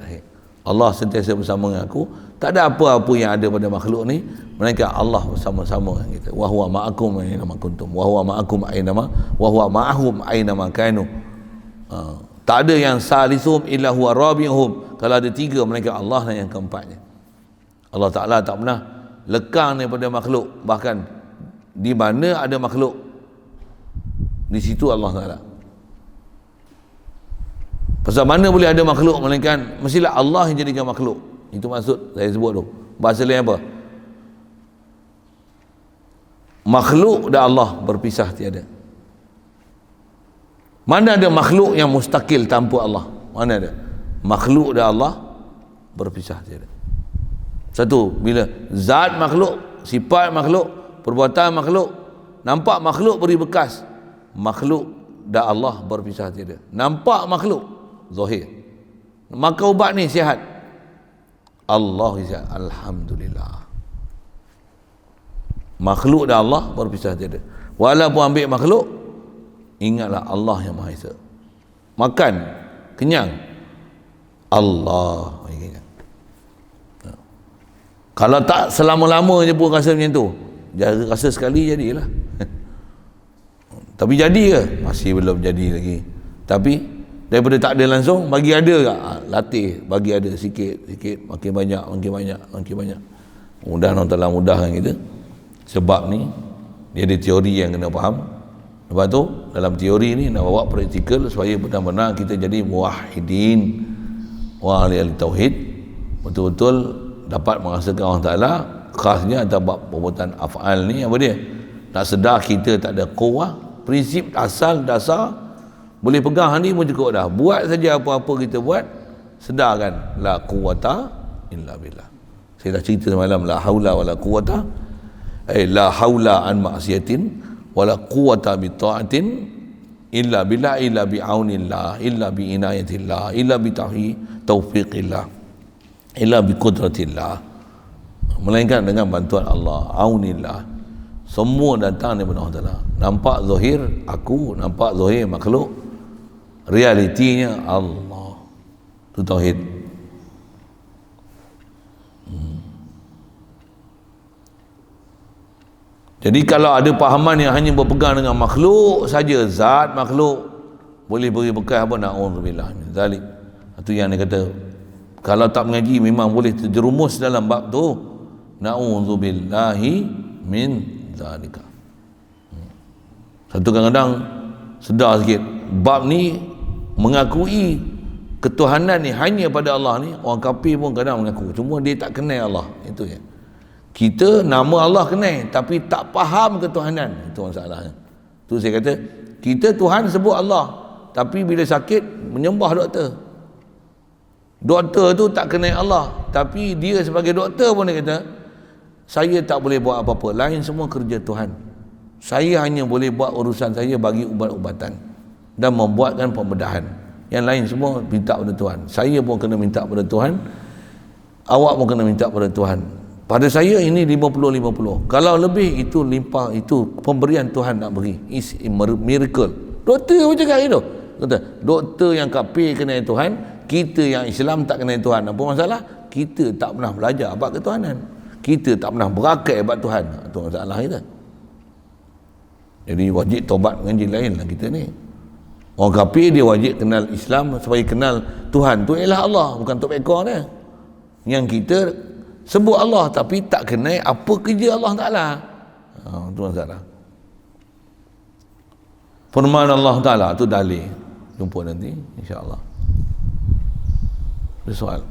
Speaker 1: Allah sentiasa bersama dengan aku. Tak ada apa-apa yang ada pada makhluk ni melainkan Allah bersama-sama dengan kita. Wa huwa ma'akum aina ma kuntum. Wa huwa ma'akum aina ma wa huwa ma'ahum aina ma kanu. Tak ada yang salisum illa huwa rabi'uhum. Kalau ada tiga melainkan Allah yang keempatnya. Allah Ta'ala tak pernah lekang daripada makhluk. Bahkan di mana ada makhluk, di situ Allah Ta'ala. Pasal mana boleh ada makhluk melainkan mestilah Allah yang jadikan makhluk. Itu maksud saya sebut tu. Bahasa lain apa? Makhluk dan Allah berpisah tiada. Mana ada makhluk yang mustakil tanpa Allah? Mana ada? Makhluk dan Allah berpisah tiada. Satu, bila zat makhluk, sifat makhluk, perbuatan makhluk, nampak makhluk beri bekas, makhluk dan Allah berpisah tiada. Nampak makhluk zahir, maka ubat ni sihat, Allah sihat, alhamdulillah. Makhluk dan Allah berpisah tiada. Walaupun ambil makhluk, ingatlah Allah yang Maha Esa. Makan kenyang, Allah. Kalau tak selama-lama je pun rasa macam tu, rasa sekali jadilah. Tapi jadi ke? Masih belum jadi lagi. Tapi daripada tak ada langsung, bagi ada ke? Latih, bagi ada sikit-sikit, makin banyak. Mudah-mudahan Allah Ta'ala mudahkan kita. Sebab ni dia ada teori yang kena faham. Lepas tu dalam teori ni nak bawa praktikal supaya benar-benar kita jadi muwahhidin wa ahli tauhid, betul-betul dapat merasakan Allah Ta'ala. Khasnya atas perbuatan af'al ni apa dia? Nak sedar kita tak ada kuah, prinsip asal dasar boleh pegang ni pun cukup dah. Buat saja apa-apa kita buat, sedarkan la quwata illa billah. Saya dah cerita semalam, la haula wala quwata, la haula an ma'siyatin wala quwata bi ta'atin illa billah, illa bi aunillah, illa bi inayatillah, illa bi taufiqillah, illa bi qudratillah, melainkan dengan bantuan Allah, aunillah. Semua datang daripada Allah Ta'ala. Nampak zahir aku, nampak zahir makhluk, realitinya Allah. Itu tauhid. Jadi kalau ada pahaman yang hanya berpegang dengan makhluk saja, zat makhluk, boleh beri bekas apa, na'udzubillah min zalik. Itu yang dia kata, kalau tak mengaji memang boleh terjerumus dalam bab tu. Na'udzubillahi min zalika. Satu kadang-kadang sedar sikit, bab ni mengakui ketuhanan ni hanya pada Allah ni, orang kafir pun kadang mengaku, cuma dia tak kenal Allah. Itu je. Kita nama Allah kenal tapi tak faham ketuhanan, itu masalahnya. Tu saya kata, kita Tuhan sebut Allah tapi bila sakit menyembah doktor. Doktor tu tak kenal Allah, tapi dia sebagai doktor pun dia kata, saya tak boleh buat apa-apa, lain semua kerja Tuhan. Saya hanya boleh buat urusan saya, bagi ubat-ubatan dan membuatkan pembedahan. Yang lain semua minta pada Tuhan. Saya pun kena minta pada Tuhan, awak pun kena minta pada Tuhan. Pada saya ini 50-50. Kalau lebih itu limpah, itu pemberian Tuhan nak beri. It's a miracle. Doktor pun cakap itu. Doktor yang kafir kenal Tuhan, kita yang Islam tak kenal Tuhan. Apa masalah? Kita tak pernah belajar bab ketuhanan. Kita tak pernah berakai bab Tuhan. Itu masalah kita. Jadi wajib taubat mengaji lain lah kita ni. Orang kafir dia wajib kenal Islam supaya kenal Tuhan tu ialah Allah, bukan tok ekor dia. Yang kita sebut Allah tapi tak kenal apa kerja Allah Ta'ala. Itu masalah. Firman Allah Ta'ala tu dalil. Jumpa nanti insya-Allah. Ada soal?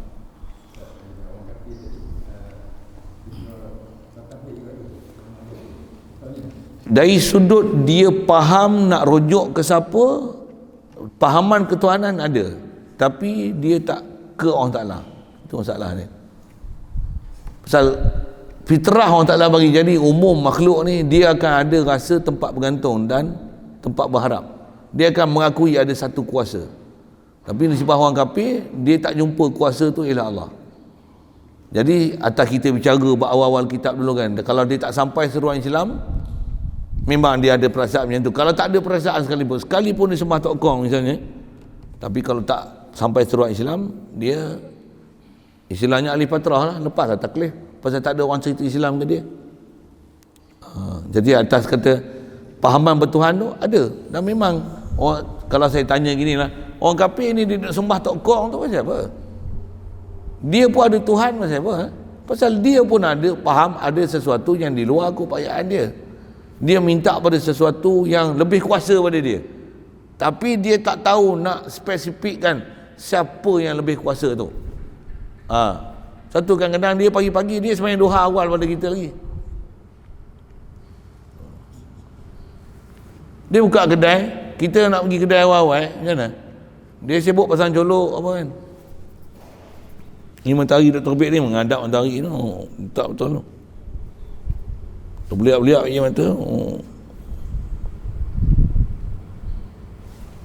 Speaker 1: Dari sudut dia faham nak rujuk ke siapa, pahaman ketuhanan ada, tapi dia tak ke Allah Ta'ala. Itu masalah ni. Pasal fitrah Allah Ta'ala bagi, jadi umum makhluk ni dia akan ada rasa tempat bergantung dan tempat berharap. Dia akan mengakui ada satu kuasa. Tapi nisbah orang kafir, dia tak jumpa kuasa tu ialah Allah. Jadi atas kita bicara awal-awal kitab dulu kan, kalau dia tak sampai seruan Islam, memang dia ada perasaan macam tu. Kalau tak ada perasaan sekalipun dia sembah Tok Kong misalnya, tapi kalau tak sampai seruan Islam, dia istilahnya ahli patrah lah, lepas lah taklif, pasal tak ada orang cerita Islam ke dia. Jadi atas kata pahaman bertuhan tu ada. Dan memang kalau saya tanya gini lah, orang kafir ni dia nak sembah Tok Kong tu pasal apa? Dia pun ada Tuhan pasal apa? Pasal dia pun ada faham ada sesuatu yang di luar keupayaan dia. Dia minta pada sesuatu yang lebih kuasa pada dia. Tapi dia tak tahu nak spesifikkan siapa yang lebih kuasa tu. Satu kadang-kadang dia pagi-pagi dia sembahyang duha awal pada kita lagi. Dia buka kedai, kita nak pergi kedai awal-awal, macam mana? Dia sibuk pasang colok apa kan? Ni matahari dah terbit ni, menghadap matahari tu, tak betul tu. Terbeliak-beliak je mata.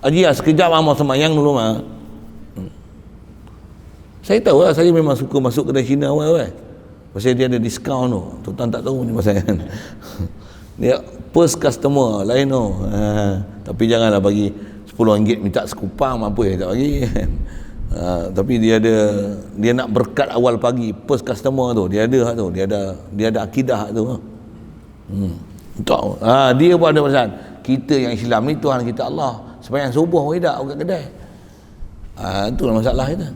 Speaker 1: Haji lah, sekejap amal sembahyang dulu mah. Saya tahu lah, saya memang suka masuk kedai Cina awal-awal. Pasal dia ada diskaun tu. Tuan tak tahu ni pasal kan. Dia first customer lain tu. Tapi janganlah bagi RM10 minta sekupang, mampu ya tak bagi. Tapi dia nak berkat awal pagi, first customer tu, dia ada tu, dia ada akidah tu. Dia pun ada perasaan. Kita yang Islam ni Tuhan kita Allah. Sembahyang subuh tidak buka kedai. Itulah masalah kita.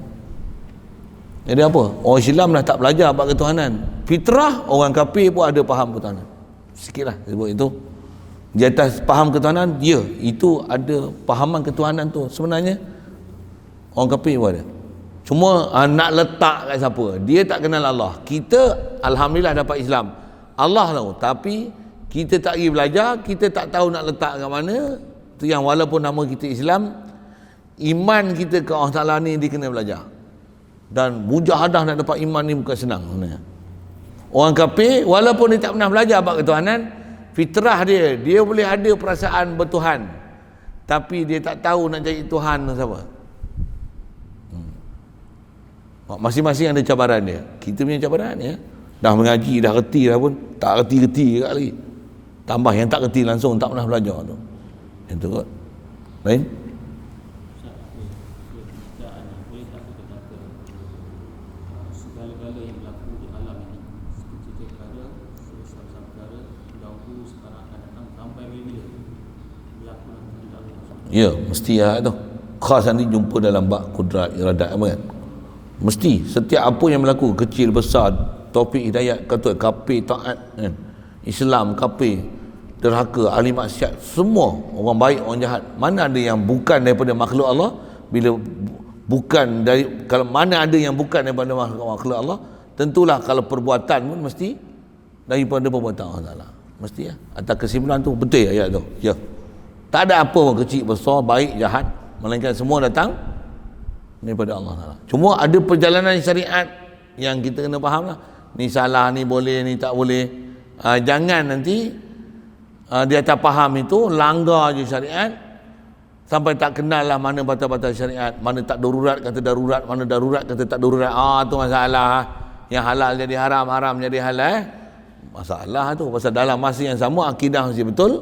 Speaker 1: Jadi apa? Orang Islam dah tak belajar bab ketuhanan. Fitrah orang kafir pun ada faham ketuhanan. Sikitlah sebut itu. Di atas faham ketuhanan, ya, itu ada fahaman ketuhanan tu. Sebenarnya orang kafir pun ada. Cuma nak letak kat siapa? Dia tak kenal Allah. Kita alhamdulillah dapat Islam. Allah tahu, tapi kita tak pergi belajar, kita tak tahu nak letak kat mana. Itu yang walaupun nama kita Islam, iman kita ke Allah Ta'ala ni dia kena belajar. Dan mujahadah nak dapat iman ni bukan senang sebenarnya. Orang kafir walaupun dia tak pernah belajar bab ketuhanan, fitrah dia boleh ada perasaan bertuhan, tapi dia tak tahu nak cari Tuhan siapa. Masing-masing ada cabaran dia. Kita punya cabaran ya. Dah mengaji, dah reti dah pun tak reti kat lagi. Tambah yang tak reti langsung tak pernah belajar tu. Yang tu kot. Lain?
Speaker 2: Segala-gala yang berlaku di alam ini, sekecil perkara, sebesar perkara, dahulu, sekarang akan datang, sampai bila berlaku di dalam.
Speaker 1: Ya, mesti lah tu. Khas nanti jumpa dalam bab kudrat iradat apa kan. Mesti setiap apa yang berlaku, kecil besar, topik hidayat, kata kafir taat kan, Islam kafir, derhaka, ahli maksiat, semua orang baik orang jahat, mana ada yang bukan daripada makhluk Allah. Bila bukan dari, kalau mana ada yang bukan daripada makhluk Allah, tentulah kalau perbuatan pun mesti daripada perbuatan Allah Ta'ala. Mesti ya. Atas kesimpulan tu betul ayat tu. Ya. Tak ada apa pun kecil besar, baik jahat, melainkan semua datang daripada Allah Ta'ala. Cuma ada perjalanan syariat yang kita kena faham lah. Ni salah, ni boleh, ni tak boleh. Jangan nanti di atas faham itu langgar je syariat sampai tak kenal lah mana batas-batas syariat, mana tak darurat kata darurat, mana darurat kata tak darurat. Tu masalah. Yang halal jadi haram, haram jadi halal. Masalah tu. Pasal dalam masa yang sama akidah mesti betul,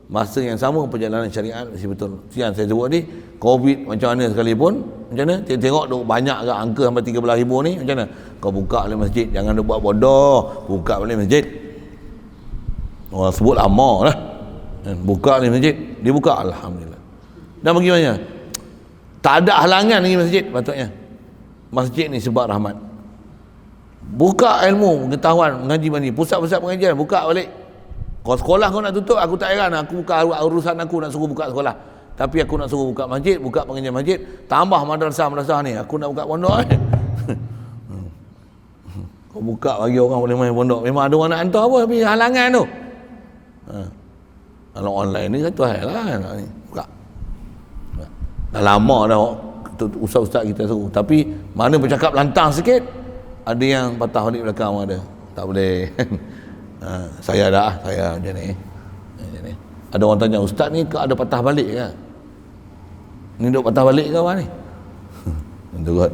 Speaker 1: masa yang sama perjalanan syariat mesti betul. Yang saya sebut ni, COVID macam mana sekalipun, macam mana? Tengok duk banyak ke angka sampai 13,000 ni, macam mana? Kau buka balik masjid, jangan duk buat bodoh, buka balik masjid. Orang sebut lama lah. Buka balik masjid, dibuka, alhamdulillah. Dan bagaimana? Tak ada halangan lagi masjid patutnya. Masjid ni sebab rahmat. Buka ilmu, pengetahuan, mengaji mandi, pusat-pusat pengajian, buka balik. Kalau sekolah kau nak tutup, aku tak heran. Aku buka urusan aku nak suruh buka sekolah. Tapi aku nak suruh buka masjid, buka pengajian masjid, tambah madrasah ni. Aku nak buka pondok. Kau buka bagi orang boleh main pondok. Memang ada orang nak hantar apa, tapi halangan tu. Kalau online ni satu hal lah. Buka. Dah lama dah ustaz-ustaz kita suruh. Tapi mana bercakap lantang sikit, ada yang patah balik belakang ada. Tak boleh. Saya macam ni. Ada orang tanya, ustaz ni ada patah balik ke? Ni duk patah balik ke apa ni? Itu kot.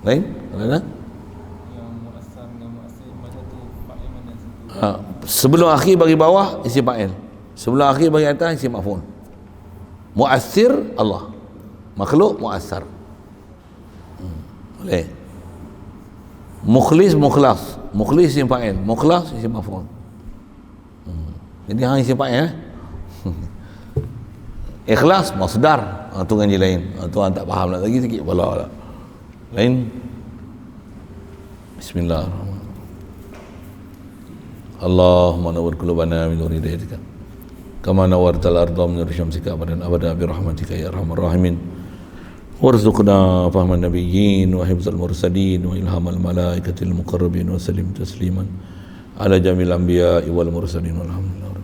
Speaker 1: Lain? Mana?
Speaker 2: Yang mu'assar dengan mu'assir macam tu fa'il mana situ?
Speaker 1: Sebelum akhir bagi bawah isim fa'il. Sebelum akhir bagi atas isim maf'ul. Mu'assir Allah. Makhluk mu'assar. Boleh. Mukhlis mukhlas. Mukhlis isim fa'il, mukhlas isim maf'ul. Jadi hang isim fa'il Ikhlas masdar. Tu ngaji lain. Tu hang tak faham nak lagi sikit pula lah. Lain. Bismillahirrahmanirrahim. Allahumma nawwir qulubana min nur hidayatika kama nawwartal arda min nur syamsika abadan abada bi rahmatika ya arhamar rahimin. Warzuqna fahman nabiyyin wa hifzal mursalin wa ilhamal malaikatil muqarrabin wa sallim tasliman ala jamil anbiya'i wal mursalin walhamdulillah.